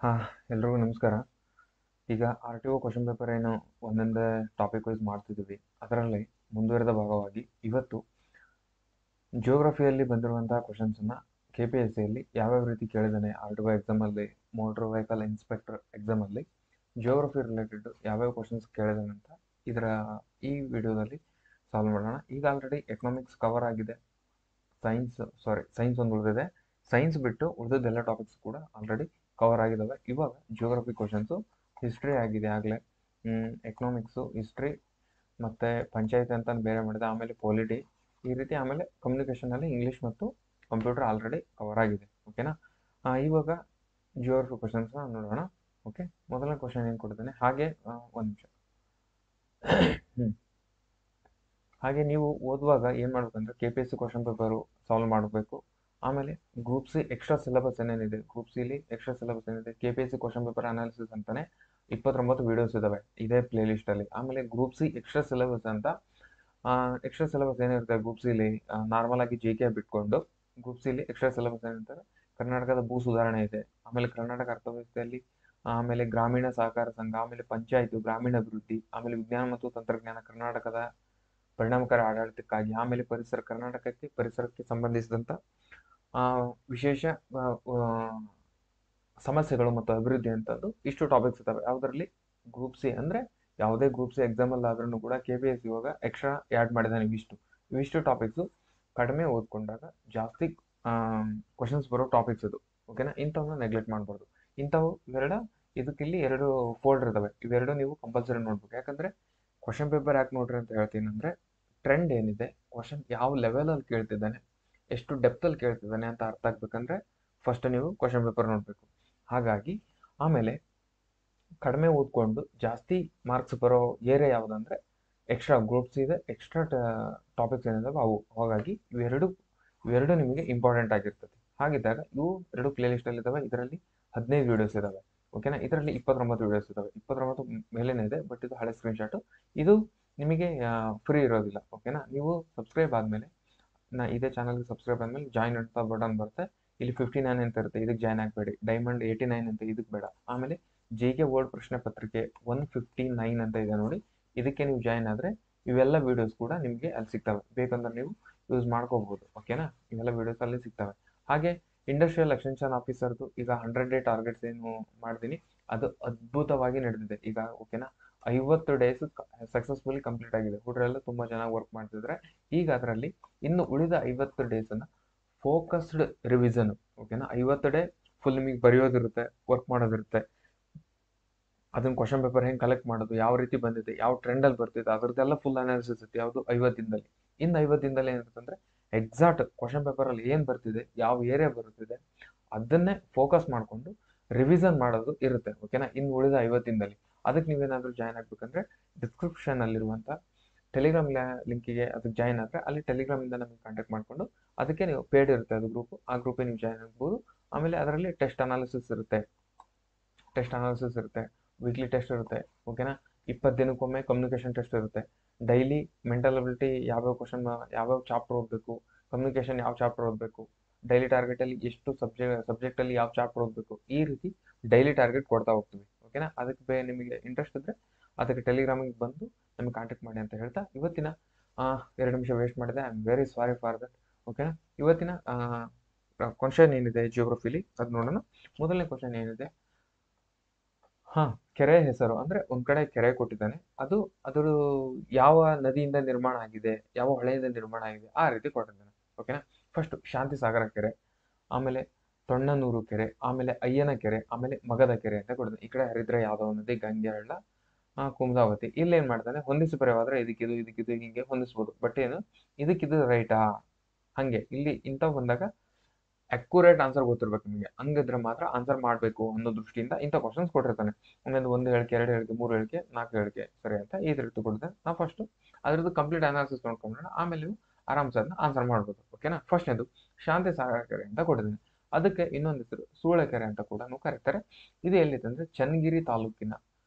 ಹಾಂ, ಎಲ್ರಿಗೂ ನಮಸ್ಕಾರ. ಈಗ R T O question paper ಏನು ಒಂದೊಂದೇ ಟಾಪಿಕ್ ವೈಸ್ ಮಾಡ್ತಿದ್ದೀವಿ. ಅದರಲ್ಲಿ ಮುಂದುವರೆದ ಭಾಗವಾಗಿ ಇವತ್ತು ಜಿಯೋಗ್ರಫಿಯಲ್ಲಿ ಬಂದಿರುವಂತಹ ಕ್ವಶನ್ಸನ್ನು ಕೆ ಪಿ ಎಸ್ ಸಿಯಲ್ಲಿ ಯಾವ್ಯಾವ ರೀತಿ ಕೇಳಿದ್ದಾನೆ, ಆರ್ ಟಿ ಒ ಎಕ್ಸಾಮಲ್ಲಿ, ಮೋಟ್ರ್ ವೆಹಿಕಲ್ ಇನ್ಸ್ಪೆಕ್ಟರ್ ಎಕ್ಸಾಮಲ್ಲಿ ಜಿಯೋಗ್ರಫಿ ರಿಲೇಟೆಡ್ ಯಾವ್ಯಾವ ಕ್ವಶನ್ಸ್ ಕೇಳಿದಾನೆ ಅಂತ ಈ ವಿಡಿಯೋದಲ್ಲಿ ಸಾಲ್ವ್ ಮಾಡೋಣ. ಈಗ ಆಲ್ರೆಡಿ ಎಕನಾಮಿಕ್ಸ್ ಕವರ್ ಆಗಿದೆ, ಸೈನ್ಸ್ ಒಂದು ಉಳಿದಿದೆ. ಸೈನ್ಸ್ ಬಿಟ್ಟು ಉಳಿದೆಲ್ಲ ಟಾಪಿಕ್ಸ್ ಕೂಡ ಆಲ್ರೆಡಿ ಕವರ್ ಆಗಿದ್ದಾವೆ. ಇವಾಗ ಜಿಯೋಗ್ರಫಿ ಕ್ವಶನ್ಸು, ಹಿಸ್ಟ್ರಿ ಆಗಿದೆ ಆಗಲೇ, ಎಕನಾಮಿಕ್ಸು, ಹಿಸ್ಟ್ರಿ ಮತ್ತು ಪಂಚಾಯತ್ ಅಂತ ಬೇರೆ ಮಾಡಿದೆ, ಆಮೇಲೆ ಪೊಲಿಟಿ ಈ ರೀತಿ, ಆಮೇಲೆ ಕಮ್ಯುನಿಕೇಷನಲ್ಲಿ ಇಂಗ್ಲೀಷ್ ಮತ್ತು ಕಂಪ್ಯೂಟರ್ ಆಲ್ರೆಡಿ ಕವರ್ ಆಗಿದೆ. ಓಕೆನಾ? ಇವಾಗ ಜಿಯೋಗ್ರಫಿ ಕ್ವಶನ್ಸ್ನ ನೋಡೋಣ. ಓಕೆ, ಮೊದಲನೇ ಕ್ವಶನ್ ಏನು ಕೊಡ್ತೇನೆ, ಹಾಗೆ ಒಂದು ನಿಮಿಷ. ಹಾಗೆ ನೀವು ಓದುವಾಗ ಏನು ಮಾಡಬೇಕಂದ್ರೆ K P S C question paper solve ಮಾಡಬೇಕು. ಆಮೇಲೆ ಗ್ರೂಪ್ ಸಿ ಎಕ್ಸ್ಟ್ರಾ ಸಿಲೆಬಸ್ ಏನೇನಿದೆ, ಗ್ರೂಪ್ ಸಿಲಿ ಎಕ್ಸ್ಟ್ರಾ ಸಿಲೆಬಸ್ ಏನಿದೆ, K P S C question paper analysis ಅಂತಾನೆ 29 ವಿಡಿಯೋಸ್ ಇದಾವೆ ಇದೇ ಪ್ಲೇ ಲಿಸ್ಟಲ್ಲಿ. ಆಮೇಲೆ ಗ್ರೂಪ್ ಸಿ ಎಕ್ಸ್ಟ್ರಾ ಸಿಲೆಬಸ್ ಅಂತ, ಎಕ್ಸ್ಟ್ರಾ ಸಿಲೆಬಸ್ ಏನಿರುತ್ತೆ ಗ್ರೂಪ್ ಸಿಲಿ, ನಾರ್ಮಲ್ ಆಗಿ ಜೆ ಕೆ ಬಿಟ್ಕೊಂಡು ಗ್ರೂಪ್ ಸಿಲಿ ಎಕ್ಸ್ಟ್ರಾ ಸಿಲೆಬಸ್ ಏನಿರ್ತಾರೆ, ಕರ್ನಾಟಕದ ಭೂ ಸುಧಾರಣೆ ಇದೆ, ಆಮೇಲೆ ಕರ್ನಾಟಕ ಅರ್ಥವ್ಯವಸ್ಥೆಯಲ್ಲಿ, ಆಮೇಲೆ ಗ್ರಾಮೀಣ ಸಹಕಾರ ಸಂಘ, ಆಮೇಲೆ ಪಂಚಾಯತ್ ಗ್ರಾಮೀಣ ಅಭಿವೃದ್ಧಿ, ಆಮೇಲೆ ವಿಜ್ಞಾನ ಮತ್ತು ತಂತ್ರಜ್ಞಾನ, ಕರ್ನಾಟಕದ ಪರಿಣಾಮಕಾರಿ ಆಡಳಿತಕ್ಕಾಗಿ, ಆಮೇಲೆ ಪರಿಸರ, ಕರ್ನಾಟಕಕ್ಕೆ ಪರಿಸರಕ್ಕೆ ಸಂಬಂಧಿಸಿದಂಥ ವಿಶೇಷ ಸಮಸ್ಯೆಗಳು ಮತ್ತು ಅಭಿವೃದ್ಧಿ ಅಂತಂದು ಇಷ್ಟು ಟಾಪಿಕ್ಸ್ ಇದ್ದಾವೆ. ಯಾವುದರಲ್ಲಿ ಗ್ರೂಪ್ ಸಿ ಅಂದರೆ ಯಾವುದೇ ಗ್ರೂಪ್ ಸಿ ಎಕ್ಸಾಮಲ್ಲಿ ಆದ್ರೂ ಕೂಡ ಕೆ ಪಿ ಎಸ್ ಸಿ ಇವಾಗ ಎಕ್ಸ್ಟ್ರಾ ಆ್ಯಡ್ ಮಾಡಿದ್ದಾನೆ. ಇವಿಷ್ಟು ಟಾಪಿಕ್ಸು ಕಡಿಮೆ ಓದ್ಕೊಂಡಾಗ ಜಾಸ್ತಿ ಕ್ವಶನ್ಸ್ ಬರೋ ಟಾಪಿಕ್ಸ್ ಇದು. ಓಕೆನಾ? ಇಂಥವನ್ನ ನೆಗ್ಲೆಕ್ಟ್ ಮಾಡಬಾರ್ದು. ಇಂಥವು ಇದಕ್ಕಿಲ್ಲಿ 2 ಫೋಲ್ಡರ್ ಇದ್ದಾವೆ. ಇವೆರಡು ನೀವು ಕಂಪಲ್ಸರಿ ನೋಡ್ಬೇಕು. ಯಾಕಂದರೆ ಕ್ವಶನ್ ಪೇಪರ್ ಯಾಕೆ ನೋಡ್ರಿ ಅಂತ ಹೇಳ್ತೀನಿ ಅಂದರೆ, ಟ್ರೆಂಡ್ ಏನಿದೆ, ಕ್ವಶನ್ ಯಾವ ಲೆವೆಲಲ್ಲಿ ಕೇಳ್ತಿದ್ದಾನೆ, ಎಷ್ಟು ಡೆಪ್ತಲ್ಲಿ ಕೇಳ್ತಿದ್ದಾನೆ ಅಂತ ಅರ್ಥ ಆಗ್ಬೇಕಂದ್ರೆ ಫಸ್ಟ್ ನೀವು ಕ್ವಶನ್ ಪೇಪರ್ ನೋಡಬೇಕು. ಹಾಗಾಗಿ ಆಮೇಲೆ ಕಡಿಮೆ ಓದ್ಕೊಂಡು ಜಾಸ್ತಿ ಮಾರ್ಕ್ಸ್ ಬರೋ ಏರಿಯಾ ಯಾವುದಂದರೆ ಎಕ್ಸ್ಟ್ರಾ ಗ್ರೂಪ್ಸ್ ಇದೆ, ಎಕ್ಸ್ಟ್ರಾ ಟಾಪಿಕ್ಸ್ ಏನಿದಾವೆ ಅವು. ಹಾಗಾಗಿ ಇವೆರಡು ನಿಮಗೆ ಇಂಪಾರ್ಟೆಂಟ್ ಆಗಿರ್ತದೆ. ಹಾಗಿದ್ದಾಗ ಇವು 2 ಪ್ಲೇ ಲಿಸ್ಟಲ್ಲಿ ಇದ್ದಾವೆ. ಇದರಲ್ಲಿ 15 ವೀಡಿಯೋಸ್ ಇದ್ದಾವೆ. ಓಕೆನಾ? ಇದರಲ್ಲಿ 29 ವೀಡಿಯೋಸ್ ಇದ್ದಾವೆ. 29 ಮೇಲೇನೆ ಇದೆ, ಬಟ್ ಇದು ಹಳೆ ಸ್ಕ್ರೀನ್ಶಾಟು. ಇದು ನಿಮಗೆ ಫ್ರೀ ಇರೋದಿಲ್ಲ. ಓಕೆನಾ? ನೀವು ಸಬ್ಸ್ಕ್ರೈಬ್ ಆದಮೇಲೆ, ಇದೇ ಚಾನಲ್ಗೆ ಸಬ್ಸ್ಕ್ರೈಬ್ ಆದಮೇಲೆ ಜಾಯಿನ್ ಅಂತ ಬಟನ್ ಬರುತ್ತೆ. ಇಲ್ಲಿ 59 ಅಂತ ಇರುತ್ತೆ, ಇದಕ್ಕೆ ಜಾಯ್ನ್ ಆಗಬೇಡಿ. ಡೈಮಂಡ್ 89 ಅಂತ ಇದಕ್ಕೆ ಬೇಡ. ಆಮೇಲೆ ಜೆ ಕೆ ವರ್ಡ್ ಪ್ರಶ್ನೆ ಪತ್ರಿಕೆ 159 ಅಂತ ಇದೆ ನೋಡಿ, ಇದಕ್ಕೆ ನೀವು ಜಾಯ್ನ್ ಆದರೆ ಇವೆಲ್ಲ ವೀಡಿಯೋಸ್ ಕೂಡ ನಿಮಗೆ ಅಲ್ಲಿ ಸಿಗ್ತವೆ. ಬೇಕಂದ್ರೆ ನೀವು ಯೂಸ್ ಮಾಡ್ಕೋಬಹುದು. ಓಕೆನಾ? ಇವೆಲ್ಲ ವೀಡಿಯೋಸ್ ಅಲ್ಲಿ ಸಿಗ್ತವೆ. ಹಾಗೆ ಇಂಡಸ್ಟ್ರಿಯಲ್ ಎಕ್ಸ್ಟೆನ್ಷನ್ ಆಫೀಸರ್ದು ಈಗ 100 ಡೇ ಟಾರ್ಗೆಟ್ಸ್ ಏನು ಮಾಡ್ತೀನಿ, ಅದು ಅದ್ಭುತವಾಗಿ ನಡೆದಿದೆ ಈಗ. ಓಕೆನಾ? 50 ಡೇಸ್ ಸಕ್ಸಸ್ಫುಲಿ ಕಂಪ್ಲೀಟ್ ಆಗಿದೆ. ಹುಡುಗರೆಲ್ಲ ತುಂಬ ಚೆನ್ನಾಗಿ ವರ್ಕ್ ಮಾಡ್ತಿದ್ರೆ. ಈಗ ಅದರಲ್ಲಿ ಇನ್ನು ಉಳಿದ 50 ಡೇಸನ್ನು ಫೋಕಸ್ಡ್ ರಿವಿಷನ್. ಓಕೆನಾ? 50 ಡೇ ಫುಲ್ ನಿಮಗೆ ಬರೆಯೋದಿರುತ್ತೆ, ವರ್ಕ್ ಮಾಡೋದಿರುತ್ತೆ. ಅದನ್ನ ಕ್ವಶನ್ ಪೇಪರ್ ಹೆಂಗೆ ಕಲೆಕ್ಟ್ ಮಾಡೋದು, ಯಾವ ರೀತಿ ಬಂದಿದೆ, ಯಾವ ಟ್ರೆಂಡಲ್ಲಿ ಬರ್ತಿದೆ, ಅದರದ್ದೆಲ್ಲ ಫುಲ್ ಅನಾಲಿಸಿಸ್ ಇರುತ್ತೆ. ಯಾವುದು 50 ದಿನದಲ್ಲಿ. ಇನ್ನು 50 ದಿನದಲ್ಲಿ ಏನಿರುತ್ತೆ ಅಂದರೆ ಎಕ್ಸಾಕ್ಟ್ ಕ್ವಶನ್ ಪೇಪರಲ್ಲಿ ಏನು ಬರ್ತಿದೆ, ಯಾವ ಏರಿಯಾ ಬರುತ್ತಿದೆ, ಅದನ್ನೇ ಫೋಕಸ್ ಮಾಡಿಕೊಂಡು ರಿವಿಷನ್ ಮಾಡೋದು ಇರುತ್ತೆ. ಓಕೆನಾ? ಇನ್ನು ಉಳಿದ 50 ದಿನದಲ್ಲಿ. ಅದಕ್ಕೆ ನೀವೇನಾದರೂ ಜಾಯ್ನ್ ಆಗಬೇಕಂದ್ರೆ ಡಿಸ್ಕ್ರಿಪ್ಷನಲ್ಲಿರುವಂಥ ಟೆಲಿಗ್ರಾಮ್ ಲಿಂಕಿಗೆ ಅದಕ್ಕೆ ಜಾಯ್ನ್ ಆದರೆ ಅಲ್ಲಿ ಟೆಲಿಗ್ರಾಮಿಂದ ನಮಗೆ ಕಾಂಟ್ಯಾಕ್ಟ್ ಮಾಡಿಕೊಂಡು, ಅದಕ್ಕೆ ನೀವು ಪೇಡ್ ಇರುತ್ತೆ ಅದು ಗ್ರೂಪು, ಆ ಗ್ರೂಪಿಗೆ ನೀವು ಜಾಯ್ನ್ ಆಗ್ಬೋದು. ಆಮೇಲೆ ಅದರಲ್ಲಿ ಟೆಸ್ಟ್ ಅನಾಲಿಸಿಸ್ ಇರುತ್ತೆ, ವೀಕ್ಲಿ ಟೆಸ್ಟ್ ಇರುತ್ತೆ. ಓಕೆನಾ? 20 ದಿನಕ್ಕೊಮ್ಮೆ ಕಮ್ಯುನಿಕೇಷನ್ ಟೆಸ್ಟ್ ಇರುತ್ತೆ. ಡೈಲಿ ಮೆಂಟಲ್ ಅಬಿಲಿಟಿ ಯಾವ್ಯಾವ ಕ್ವಶನ್, ಯಾವ್ಯಾವ ಚಾಪ್ಟರ್ ಓದಬೇಕು, ಕಮ್ಯುನಿಕೇಷನ್ ಯಾವ ಚಾಪ್ಟರ್ ಓದಬೇಕು, ಡೈಲಿ ಟಾರ್ಗೆಟಲ್ಲಿ ಎಷ್ಟು ಸಬ್ಜೆಕ್ಟಲ್ಲಿ ಯಾವ ಚಾಪ್ಟರ್ ಓದಬೇಕು, ಈ ರೀತಿ ಡೈಲಿ ಟಾರ್ಗೆಟ್ ಕೊಡ್ತಾ ಹೋಗ್ತೀವಿ. ಓಕೆನಾ? ಅದಕ್ಕೆ ನಿಮಗೆ ಇಂಟ್ರೆಸ್ಟ್ ಇದ್ದರೆ ಅದಕ್ಕೆ ಟೆಲಿಗ್ರಾಮಿಗೆ ಬಂದು ನಮಗೆ ಕಾಂಟ್ಯಾಕ್ಟ್ ಮಾಡಿ ಅಂತ ಹೇಳ್ತಾ, ಇವತ್ತಿನ 2 ನಿಮಿಷ ವೇಸ್ಟ್ ಮಾಡಿದೆ. I am very sorry for that. ಓಕೆನಾ? ಇವತ್ತಿನ ಕ್ವಶನ್ ಏನಿದೆ ಜಿಯೋಗ್ರಫಿಲಿ ಅದು ನೋಡೋಣ. ಮೊದಲನೇ ಕ್ವಶನ್ ಏನಿದೆ, ಕೆರೆ ಹೆಸರು ಅಂದರೆ ಒಂದು ಕಡೆ ಕೆರೆ ಕೊಟ್ಟಿದ್ದಾನೆ, ಅದರ ಯಾವ ನದಿಯಿಂದ ನಿರ್ಮಾಣ ಆಗಿದೆ, ಯಾವ ಹೊಳೆಯಿಂದ ನಿರ್ಮಾಣ ಆಗಿದೆ, ಆ ರೀತಿ ಕೊಟ್ಟಿದ್ದಾನೆ. ಓಕೆನಾ? ಫಸ್ಟ್ ಶಾಂತಿ ಸಾಗರ ಕೆರೆ, ಆಮೇಲೆ ತೊಣ್ಣನೂರು ಕೆರೆ, ಆಮೇಲೆ ಅಯ್ಯನ ಕೆರೆ, ಆಮೇಲೆ ಮಗದ ಕೆರೆ ಅಂತ ಕೊಟ್ಟಿದ್ದಾನೆ. ಈ ಕಡೆ ಹರಿದ್ರೆ ಯಾದವ ನದಿ, ಗಂಗೆ ಹಳ್ಳ, ಕುಮದಾವತಿ. ಇಲ್ಲೇನು ಮಾಡ್ತಾನೆ, ಹೊಂದಿಸಿ ಬರೆಯೋದ್ರೆ ಇದಕ್ಕಿದು ಹೀಗೆ ಹೊಂದಿಸ್ಬೋದು. ಬಟ್ ಏನು ಇದಕ್ಕಿದು ರೈಟಾ, ಹಾಗೆ ಇಲ್ಲಿ ಇಂಥವು ಬಂದಾಗ ಅಕ್ಯುರೇಟ್ ಆನ್ಸರ್ ಗೊತ್ತಿರ್ಬೇಕು ನಿಮಗೆ. ಹಂಗಿದ್ರೆ ಮಾತ್ರ ಆನ್ಸರ್ ಮಾಡಬೇಕು ಅನ್ನೋ ದೃಷ್ಟಿಯಿಂದ ಇಂಥ ಕ್ವಶನ್ಸ್ ಕೊಟ್ಟಿರ್ತಾನೆ. ಆಮೇಲೆ 1 ಹೇಳಿಕೆ, 2 ಹೇಳಿಕೆ, 3 ಹೇಳಿಕೆ, 4 ಹೇಳಿಕೆ ಸರಿ ಅಂತ ಈ ರೀತಿ ಕೊಟ್ಟಿದ್ದೆ. ನಾವು ಫಸ್ಟು ಅದ್ರದ್ದು ಕಂಪ್ಲೀಟ್ ಅನಾಲಿಸಿಸ್ ನೋಡ್ಕೊಂಡ್ಬಿಡೋಣ, ಆಮೇಲೆ ನೀವು ಆರಾಮ್ಸೆ ಅದನ್ನ ಆನ್ಸರ್ ಮಾಡ್ಬೋದು. ಓಕೆನಾ? ಫಸ್ಟ್ನೇದು ಶಾಂತಿ ಸಾಗರ ಕೆರೆ ಅಂತ ಕೊಟ್ಟಿದ್ದೀನಿ. ಅದಕ್ಕೆ ಇನ್ನೊಂದು ಹೆಸರು ಸೂಳೆಕೆರೆ ಅಂತ ಕೂಡ ಕರೀತಾರೆ. ಇದು ಎಲ್ಲಿದೆ ಅಂದರೆ ಚನ್ನಗಿರಿ ತಾಲೂಕಿನ,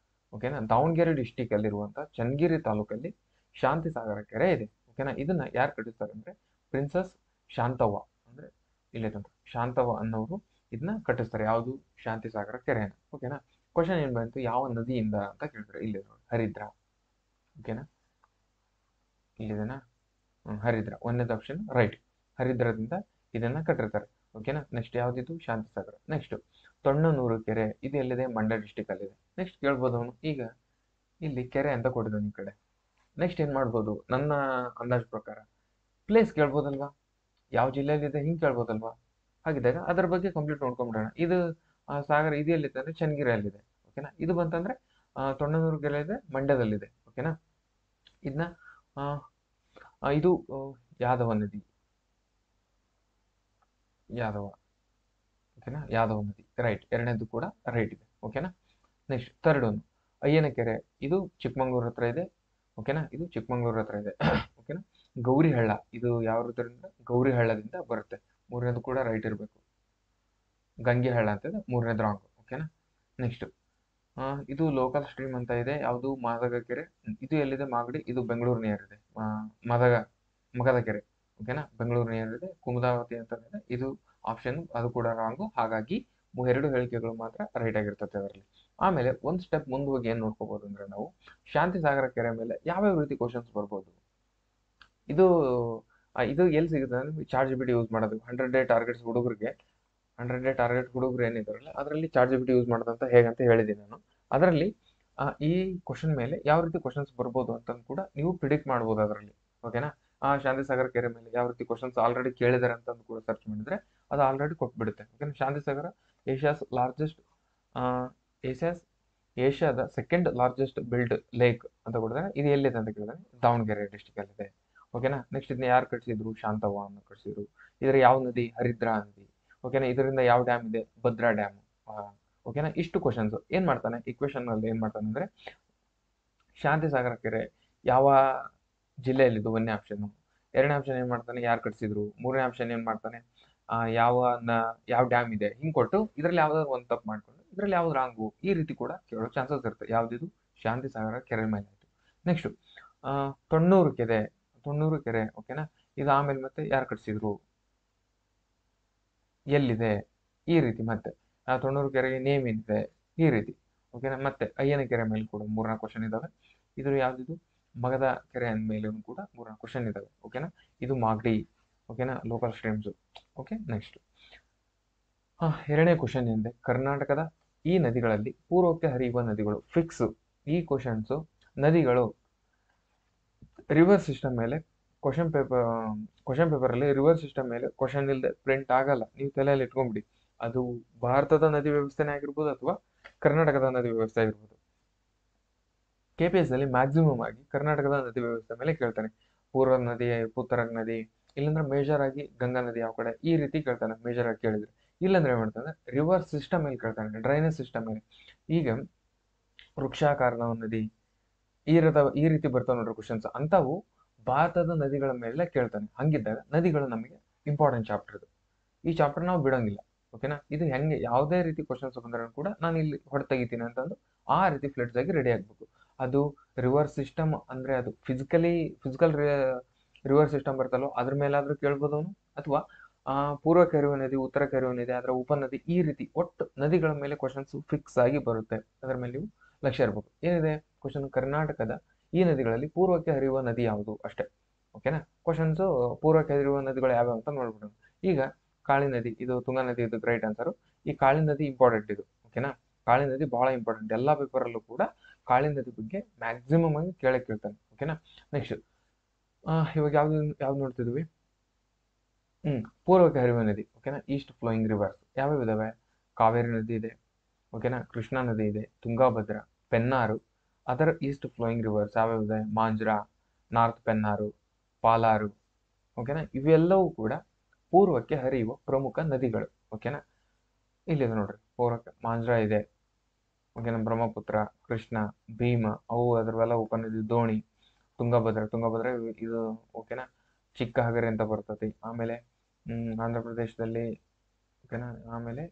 ಓಕೆನಾ, ದಾವಣಗೆರೆ ಡಿಸ್ಟಿಕ್ ಅಲ್ಲಿರುವಂಥ ಚನ್ನಗಿರಿ ತಾಲೂಕಲ್ಲಿ ಶಾಂತಿ ಸಾಗರ ಕೆರೆ ಇದೆ. ಓಕೆನಾ? ಇದನ್ನ ಯಾರು ಕಟ್ಟಿಸ್ತಾರೆ ಅಂದರೆ ಪ್ರಿನ್ಸಸ್ ಶಾಂತವ್ವ, ಅಂದರೆ ಇಲ್ಲೇ ತಂದು ಶಾಂತವ್ವ ಅನ್ನೋರು ಇದನ್ನ ಕಟ್ಟಿಸ್ತಾರೆ, ಯಾವುದು ಶಾಂತಿ ಸಾಗರ ಕೆರೆನ. ಓಕೆನಾ. ಕ್ವಶನ್ ಏನ್ ಬಂತು, ಯಾವ ನದಿಯಿಂದ ಅಂತ ಕೇಳ್ತಾರೆ. ಇಲ್ಲಿ ನೋಡಿ, ಹರಿದ್ರಾ. ಓಕೆನಾ, ಇಲ್ಲಿದೆನಾ, ಹರಿದ್ರಾ ಒಂದನೇದು ಆಪ್ಷನ್ ರೈಟ್. ಹರಿದ್ರಾದಿಂದ ಇದನ್ನ ಕಟ್ಟಿರ್ತಾರೆ. ಓಕೆನಾ. ನೆಕ್ಸ್ಟ್ ಯಾವ್ದಿದು, ಶಾಂತಿ ಸಾಗರ. ನೆಕ್ಸ್ಟ್ ತೊಣ್ಣನೂರು ಕೆರೆ, ಇದು ಎಲ್ಲಿದೆ, ಮಂಡ್ಯ ಡಿಸ್ಟಿಕ್ ಅಲ್ಲಿದೆ. ನೆಕ್ಸ್ಟ್ ಕೇಳ್ಬೋದು ಅವನು, ಈಗ ಇಲ್ಲಿ ಕೆರೆ ಅಂತ ಕೊಟ್ಟಿದ್ದಾನೆ ಈ ಕಡೆ. ನೆಕ್ಸ್ಟ್ ಏನ್ ಮಾಡ್ಬೋದು, ನನ್ನ ಅಂದಾಜ್ ಪ್ರಕಾರ ಪ್ಲೇಸ್ ಕೇಳ್ಬೋದಲ್ವಾ, ಯಾವ ಜಿಲ್ಲೆಯಲ್ಲಿದೆ ಹಿಂಗೆ ಕೇಳ್ಬೋದಲ್ವಾ. ಹಾಗಿದ್ದಾಗ ಅದರ ಬಗ್ಗೆ ಕಂಪ್ಲೀಟ್ ನೋಡ್ಕೊಂಡ್ಬಿಡೋಣ. ಇದು ಸಾಗರ ಇದು ಎಲ್ಲಿದೆ ಅಂದ್ರೆ ಚನ್ನಗಿರಿಯಲ್ಲಿದೆ. ಓಕೆನಾ. ಇದು ಬಂತಂದ್ರೆ ತೊಣ್ಣನೂರು ಕೆರೆ ಇದೆ, ಮಂಡ್ಯದಲ್ಲಿದೆ. ಓಕೆನಾ. ಇದನ್ನ ಇದು ಯಾದವ ನದಿ, ಯಾದವ. ಓಕೆನಾ, ಯಾದವ ನದಿ ರೈಟ್. ಎರಡನೇದು ಕೂಡ ರೈಟ್ ಇದೆ. ಓಕೆನಾ. ನೆಕ್ಸ್ಟ್ ಥರ್ಡ್ ಒನ್ ಅಯ್ಯನಕೆರೆ, ಇದು ಚಿಕ್ಕಮಂಗ್ಳೂರ್ ಹತ್ರ ಇದೆ. ಓಕೆನಾ, ಇದು ಚಿಕ್ಕಮಂಗ್ಳೂರ್ ಹತ್ರ ಇದೆ. ಓಕೆನಾ. ಗೌರಿಹಳ್ಳ, ಇದು ಯಾವ ಋತುವಿಂದ, ಗೌರಿಹಳ್ಳದಿಂದ ಬರುತ್ತೆ. ಮೂರನೇದು ಕೂಡ ರೈಟ್ ಇರಬೇಕು. ಗಂಗೆಹಳ್ಳ ಅಂತ ಇದೆ, ಮೂರನೇದು ರಾಂಗ್. ಓಕೆನಾ. ನೆಕ್ಸ್ಟ್ ಇದು ಲೋಕಲ್ ಸ್ಟ್ರೀಮ್ ಅಂತ ಇದೆ, ಯಾವುದು, ಮಾದಗ ಕೆರೆ. ಇದು ಎಲ್ಲಿದೆ, ಮಾಗಡಿ. ಇದು ಬೆಂಗಳೂರು ನಿಯರ್ ಇದೆ. ಮಗದ ಕೆರೆ. ಓಕೆನಾ, ಬೆಂಗಳೂರು ನಿಯರ್ ಇದೆ. ಕುಮುದಾವತಿ ಅಂತ ಇದೆ. ಇದು ಆಪ್ಷನ್ ಅದು ಕೂಡ ರಾಂಗು. ಹಾಗಾಗಿ ಎರಡು ಹೇಳಿಕೆಗಳು ಮಾತ್ರ ರೈಟ್ ಆಗಿರ್ತದೆ ಅದರಲ್ಲಿ. ಆಮೇಲೆ ಒಂದು ಸ್ಟೆಪ್ ಮುಂದೆ ಹೋಗಿ ಏನ್ ನೋಡ್ಕೋಬಹುದು ಅಂದ್ರೆ, ನಾವು ಶಾಂತಿ ಸಾಗರ ಕೆರೆ ಮೇಲೆ ಯಾವ್ಯಾವ ರೀತಿ ಕ್ವಶನ್ಸ್ ಬರ್ಬೋದು. ಇದು ಇದು ಎಲ್ಲಿ ಸಿಗುತ್ತೆ ಅಂದ್ರೆ, ಚಾರ್ಟ್ ಜಿಪಿಟಿ ಯೂಸ್ ಮಾಡೋದು. 100 ಡೇ ಟಾರ್ಗೆಟ್ಸ್ ಹುಡುಗರಿಗೆ, 100 ಡೇ ಟಾರ್ಗೆಟ್ ಹುಡುಗರು ಏನಿದಾರಲ್ಲ ಅದರಲ್ಲಿ ಚಾರ್ಟ್ ಜಿಪಿಟಿ ಯೂಸ್ ಮಾಡೋದಂತ ಹೇಗಂತ ಹೇಳಿದ್ದೀನಿ ನಾನು. ಅದರಲ್ಲಿ ಈ ಕ್ವಶನ್ ಮೇಲೆ ಯಾವ ರೀತಿ ಕ್ವಶನ್ಸ್ ಬರ್ಬೋದು ಅಂತ ಕೂಡ ನೀವು ಪ್ರಿಡಿಕ್ಟ್ ಮಾಡ್ಬೋದು ಅದರಲ್ಲಿ. ಓಕೆನಾ. ಶಾಂತಿ ಸಾಗರ ಕೆರೆ ಮೇಲೆ ಯಾವ ರೀತಿ ಕ್ವಶನ್ಸ್ ಆಲ್ರೆಡಿ ಕೇಳಿದಾರೆ ಅಂತ ಕೂಡ ಸರ್ಚ್ ಮಾಡಿದ್ರೆ ಅದು ಆಲ್ರೆಡಿ ಕೊಟ್ಬಿಡುತ್ತೆ. ಓಕೆನಾ. ಶಾಂತಿ ಸಾಗರ ಏಷ್ಯಾಸ್ ಲಾರ್ಜೆಸ್ಟ್ ಏಷ್ಯಾದ ಸೆಕೆಂಡ್ ಲಾರ್ಜೆಸ್ಟ್ ಬಿಲ್ಡ್ ಲೇಕ್ ಅಂತ ಕೊಡಿದ್ರೆ, ಇದು ಎಲ್ಲಿದೆ ಅಂತ ಕೇಳಿದ್ರೆ ದಾವಣಗೆರೆ ಡಿಸ್ಟಿಕ್ ಅಲ್ಲಿದೆ. ಓಕೆನಾ. ನೆಕ್ಸ್ಟ್ ಇದನ್ನ ಯಾರು ಕಟ್ಸಿದ್ರು, ಶಾಂತವ್ವ ಅನ್ನು ಕಟ್ಸಿದ್ರು. ಇದರ ಯಾವ ನದಿ, ಹರಿದ್ರಾ ನದಿ. ಓಕೆನಾ. ಇದರಿಂದ ಯಾವ ಡ್ಯಾಮ್ ಇದೆ, ಭದ್ರಾ ಡ್ಯಾಮ್. ಓಕೆನಾ. ಇಷ್ಟು ಕ್ವಶನ್ಸ್ ಏನ್ ಮಾಡ್ತಾನೆ ಇಕ್ವೇಶನ್ ಅಲ್ಲಿ ಏನ್ ಮಾಡ್ತಾನೆ ಅಂದ್ರೆ, ಶಾಂತಿ ಸಾಗರ ಕೆರೆ ಯಾವ ಜಿಲ್ಲೆಯಲ್ಲಿದ್ದು ಒಂದನೇ ಆಪ್ಷನ್, ಎರಡನೇ ಆಪ್ಷನ್ ಏನ್ ಮಾಡ್ತಾನೆ, ಯಾರು ಕಟ್ಸಿದ್ರು, ಮೂರನೇ ಆಪ್ಷನ್ ಏನ್ ಮಾಡ್ತಾನೆ, ಯಾವ ಡ್ಯಾಮ್ ಇದೆ, ಹಿಂಗ್ ಕೊಟ್ಟು ಇದ್ರಲ್ಲಿ ಯಾವ್ದಾದ್ರು ಒಂದು ತಪ್ಪು ಮಾಡ್ಕೊಂಡು ಇದ್ರಲ್ಲಿ ಯಾವ್ದು ರಾಂಗು, ಈ ರೀತಿ ಕೂಡ ಕೇಳೋ ಚಾನ್ಸಸ್ ಇರುತ್ತೆ. ಯಾವ್ದಿದು, ಶಾಂತಿ ಸಾಗರ ಕೆರೆ ಮೇಲೆ ಆಯ್ತು. ನೆಕ್ಸ್ಟ್ ತೊಣ್ಣೂರು ಕೆರೆ. ಓಕೆನಾ. ಇದು ಆಮೇಲೆ ಮತ್ತೆ ಯಾರು ಕಟ್ಸಿದ್ರು, ಎಲ್ಲಿದೆ, ಈ ರೀತಿ. ಮತ್ತೆ ತೊಣ್ಣೂರು ಕೆರೆಗೆ ನೇಮ್ ಏನಿದೆ, ಈ ರೀತಿ. ಓಕೆನಾ. ಮತ್ತೆ ಅಯ್ಯನ ಕೆರೆ ಮೇಲೆ ಕೂಡ 3-4 ಕ್ವಶನ್ ಇದಾವೆ. ಇದು ಯಾವ್ದಿದು, ಮಗದ ಕೆರೆ ಮೇಲೂ ಕೂಡ 3-4 ಕ್ವಶನ್ ಇದಾವೆ. ಓಕೆನಾ. ಇದು ಮಾಗಡಿ. ಓಕೆನಾ, ಲೋಕಲ್ ಸ್ಟ್ರೀಮ್ಸ್. ಓಕೆ. ನೆಕ್ಸ್ಟ್ ಎರಡನೇ ಕ್ವಶನ್ ಏನಿದೆ, ಕರ್ನಾಟಕದ ಈ ನದಿಗಳಲ್ಲಿ ಪೂರ್ವಕ್ಕೆ ಹರಿಯುವ ನದಿಗಳು ಫಿಕ್ಸ್. ಈ ಕ್ವಶನ್ಸ್ ನದಿಗಳು ರಿವರ್ ಸಿಸ್ಟಮ್ ಮೇಲೆ ಕ್ವಶನ್ ಪೇಪರ್ ಅಲ್ಲಿ ರಿವರ್ ಸಿಸ್ಟಮ್ ಮೇಲೆ ಕ್ವಶನ್ ಇಲ್ಲದೆ ಪ್ರಿಂಟ್ ಆಗಲ್ಲ. ನೀವು ತಲೆಯಲ್ಲಿ ಇಟ್ಕೊಂಡ್ಬಿಡಿ. ಅದು ಭಾರತದ ನದಿ ವ್ಯವಸ್ಥೆನೇ ಆಗಿರ್ಬೋದು ಅಥವಾ ಕರ್ನಾಟಕದ ನದಿ ವ್ಯವಸ್ಥೆ ಆಗಿರ್ಬೋದು. KPS ಅಲ್ಲಿ ಮ್ಯಾಕ್ಸಿಮಮ್ ಆಗಿ ಕರ್ನಾಟಕದ ನದಿ ವ್ಯವಸ್ಥೆ ಮೇಲೆ ಕೇಳ್ತಾನೆ. ಪೂರ್ವ ನದಿ, ಉತ್ತರ ನದಿ, ಇಲ್ಲಾಂದ್ರೆ ಮೇಜರ್ ಆಗಿ ಗಂಗಾ ನದಿ ಯಾವ ಕಡೆ, ಈ ರೀತಿ ಕೇಳ್ತಾನೆ ಮೇಜರ್ ಆಗಿ ಕೇಳಿದ್ರೆ. ಇಲ್ಲಾಂದ್ರೆ ಏನ್ ಮಾಡ್ತಾನೆ, ರಿವರ್ ಸಿಸ್ಟಮ್ ಮೇಲೆ ಕೇಳ್ತಾನೆ, ಡ್ರೈನೇಜ್ ಸಿಸ್ಟಮ್ ಮೇಲೆ. ಈಗ ವೃಕ್ಷಾಕಾರದ ನದಿ, ಈ ರೀತಿ ಬರ್ತಾವ ನೋಡ್ರಿ ಕ್ವಶನ್ಸ್. ಅಂತಾವು ಭಾರತದ ನದಿಗಳ ಮೇಲೆ ಕೇಳ್ತಾನೆ. ಹಂಗಿದ್ದಾಗ ನದಿಗಳು ನಮಗೆ ಇಂಪಾರ್ಟೆಂಟ್ ಚಾಪ್ಟರ್ ಇದು. ಈ ಚಾಪ್ಟರ್ ನಾವು ಬಿಡಂಗಿಲ್ಲ. ಓಕೆನಾ. ಇದು ಹೆಂಗೆ ಯಾವುದೇ ರೀತಿ ಕ್ವಶನ್ಸ್ ಬಂದ್ರೆ ಕೂಡ ನಾನು ಇಲ್ಲಿ ಹೊಡೆ ತೆಗಿತೀನಿ ಅಂತಂದು ಆ ರೀತಿ ಫ್ಲಡ್ಸ್ ಆಗಿ ರೆಡಿ ಆಗ್ಬೇಕು. ಅದು ರಿವರ್ ಸಿಸ್ಟಮ್ ಅಂದ್ರೆ ಅದು ಫಿಸಿಕಲ್ ರಿವರ್ ಸಿಸ್ಟಮ್ ಬರ್ತಲ್ವ ಅದ್ರ ಮೇಲಾದ್ರೂ ಕೇಳ್ಬೋದು ಅವನು, ಅಥವಾ ಪೂರ್ವಕ್ಕೆ ಹರಿಯುವ ನದಿ, ಉತ್ತರಕ್ಕೆ ಹರಿಯುವ ನದಿ, ಅದರ ಉಪನದಿ, ಈ ರೀತಿ ಒಟ್ಟು ನದಿಗಳ ಮೇಲೆ ಕ್ವಶನ್ಸ್ ಫಿಕ್ಸ್ ಆಗಿ ಬರುತ್ತೆ. ಅದರ ಮೇಲೆ ನೀವು ಲಕ್ಷ್ಯ ಇರಬೇಕು. ಏನಿದೆ ಕ್ವಶನ್, ಕರ್ನಾಟಕದ ಈ ನದಿಗಳಲ್ಲಿ ಪೂರ್ವಕ್ಕೆ ಹರಿಯುವ ನದಿ ಯಾವುದು, ಅಷ್ಟೇ. ಓಕೆನಾ. ಕ್ವಶನ್ಸ್ ಪೂರ್ವಕ್ಕೆ ಹರಿಯುವ ನದಿಗಳು ಯಾವ್ಯಾವ ಅಂತ ನೋಡ್ಬಿಡೋಣ. ಈಗ ಕಾಳಿ ನದಿ, ಇದು ತುಂಗಾ ನದಿ, ಇದು ರೈಟ್ ಆನ್ಸರ್. ಈ ಕಾಳಿ ನದಿ ಇಂಪಾರ್ಟೆಂಟ್ ಇದು. ಓಕೆನಾ. ಕಾಳಿ ನದಿ ಬಹಳ ಇಂಪಾರ್ಟೆಂಟ್. ಎಲ್ಲಾ ಪೇಪರ್ ಅಲ್ಲೂ ಕೂಡ ಕಾಳಿ ನದಿ ಬಗ್ಗೆ ಮ್ಯಾಕ್ಸಿಮಮ್ ಆಗಿ ಕೇಳ್ತಾನೆ. ಓಕೆನಾ. ನೆಕ್ಸ್ಟ್ ಇವಾಗ ಯಾವ್ದು ನೋಡ್ತಿದ್ವಿ, ಪೂರ್ವಕ್ಕೆ ಹರಿಯುವ ನದಿ. ಓಕೆನಾ. ಈಸ್ಟ್ ಫ್ಲೋಯಿಂಗ್ ರಿವರ್ಸ್ ಯಾವ್ಯಾವ ಇದಾವೆ, ಕಾವೇರಿ ನದಿ ಇದೆ. ಓಕೆನಾ. ಕೃಷ್ಣಾ ನದಿ ಇದೆ, ತುಂಗಾಭದ್ರಾ, ಪೆನ್ನಾರು. ಅದರ ಈಸ್ಟ್ ಫ್ಲೋಯಿಂಗ್ ರಿವರ್ಸ್ ಯಾವ್ಯಾವ ಇದೆ, ಮಾಂಜ್ರಾ, ನಾರ್ತ್ ಪೆನ್ನಾರು, ಪಾಲಾರು. ಓಕೆನಾ. ಇವೆಲ್ಲವೂ ಕೂಡ ಪೂರ್ವಕ್ಕೆ ಹರಿಯುವ ಪ್ರಮುಖ ನದಿಗಳು. ಓಕೆನಾ. ಇಲ್ಲಿದೆ ನೋಡ್ರಿ, ಪೂರ್ವಕ್ಕೆ ಮಾಂಜ್ರಾ ಇದೆ. ಓಕೆನಾ. ಬ್ರಹ್ಮಪುತ್ರ, ಕೃಷ್ಣ, ಭೀಮ, ಅವು ಅದ್ರವೆಲ್ಲ ಉಪನದಿ. ದೋಣಿ, ತುಂಗಭದ್ರಾ ಇದು. ಓಕೆನಾ. ಚಿಕ್ಕ ಹಗರಿ ಅಂತ ಬರ್ತದೆ. ಆಮೇಲೆ ಆಂಧ್ರ ಪ್ರದೇಶದಲ್ಲಿ. ಓಕೆನಾ. ಆಮೇಲೆ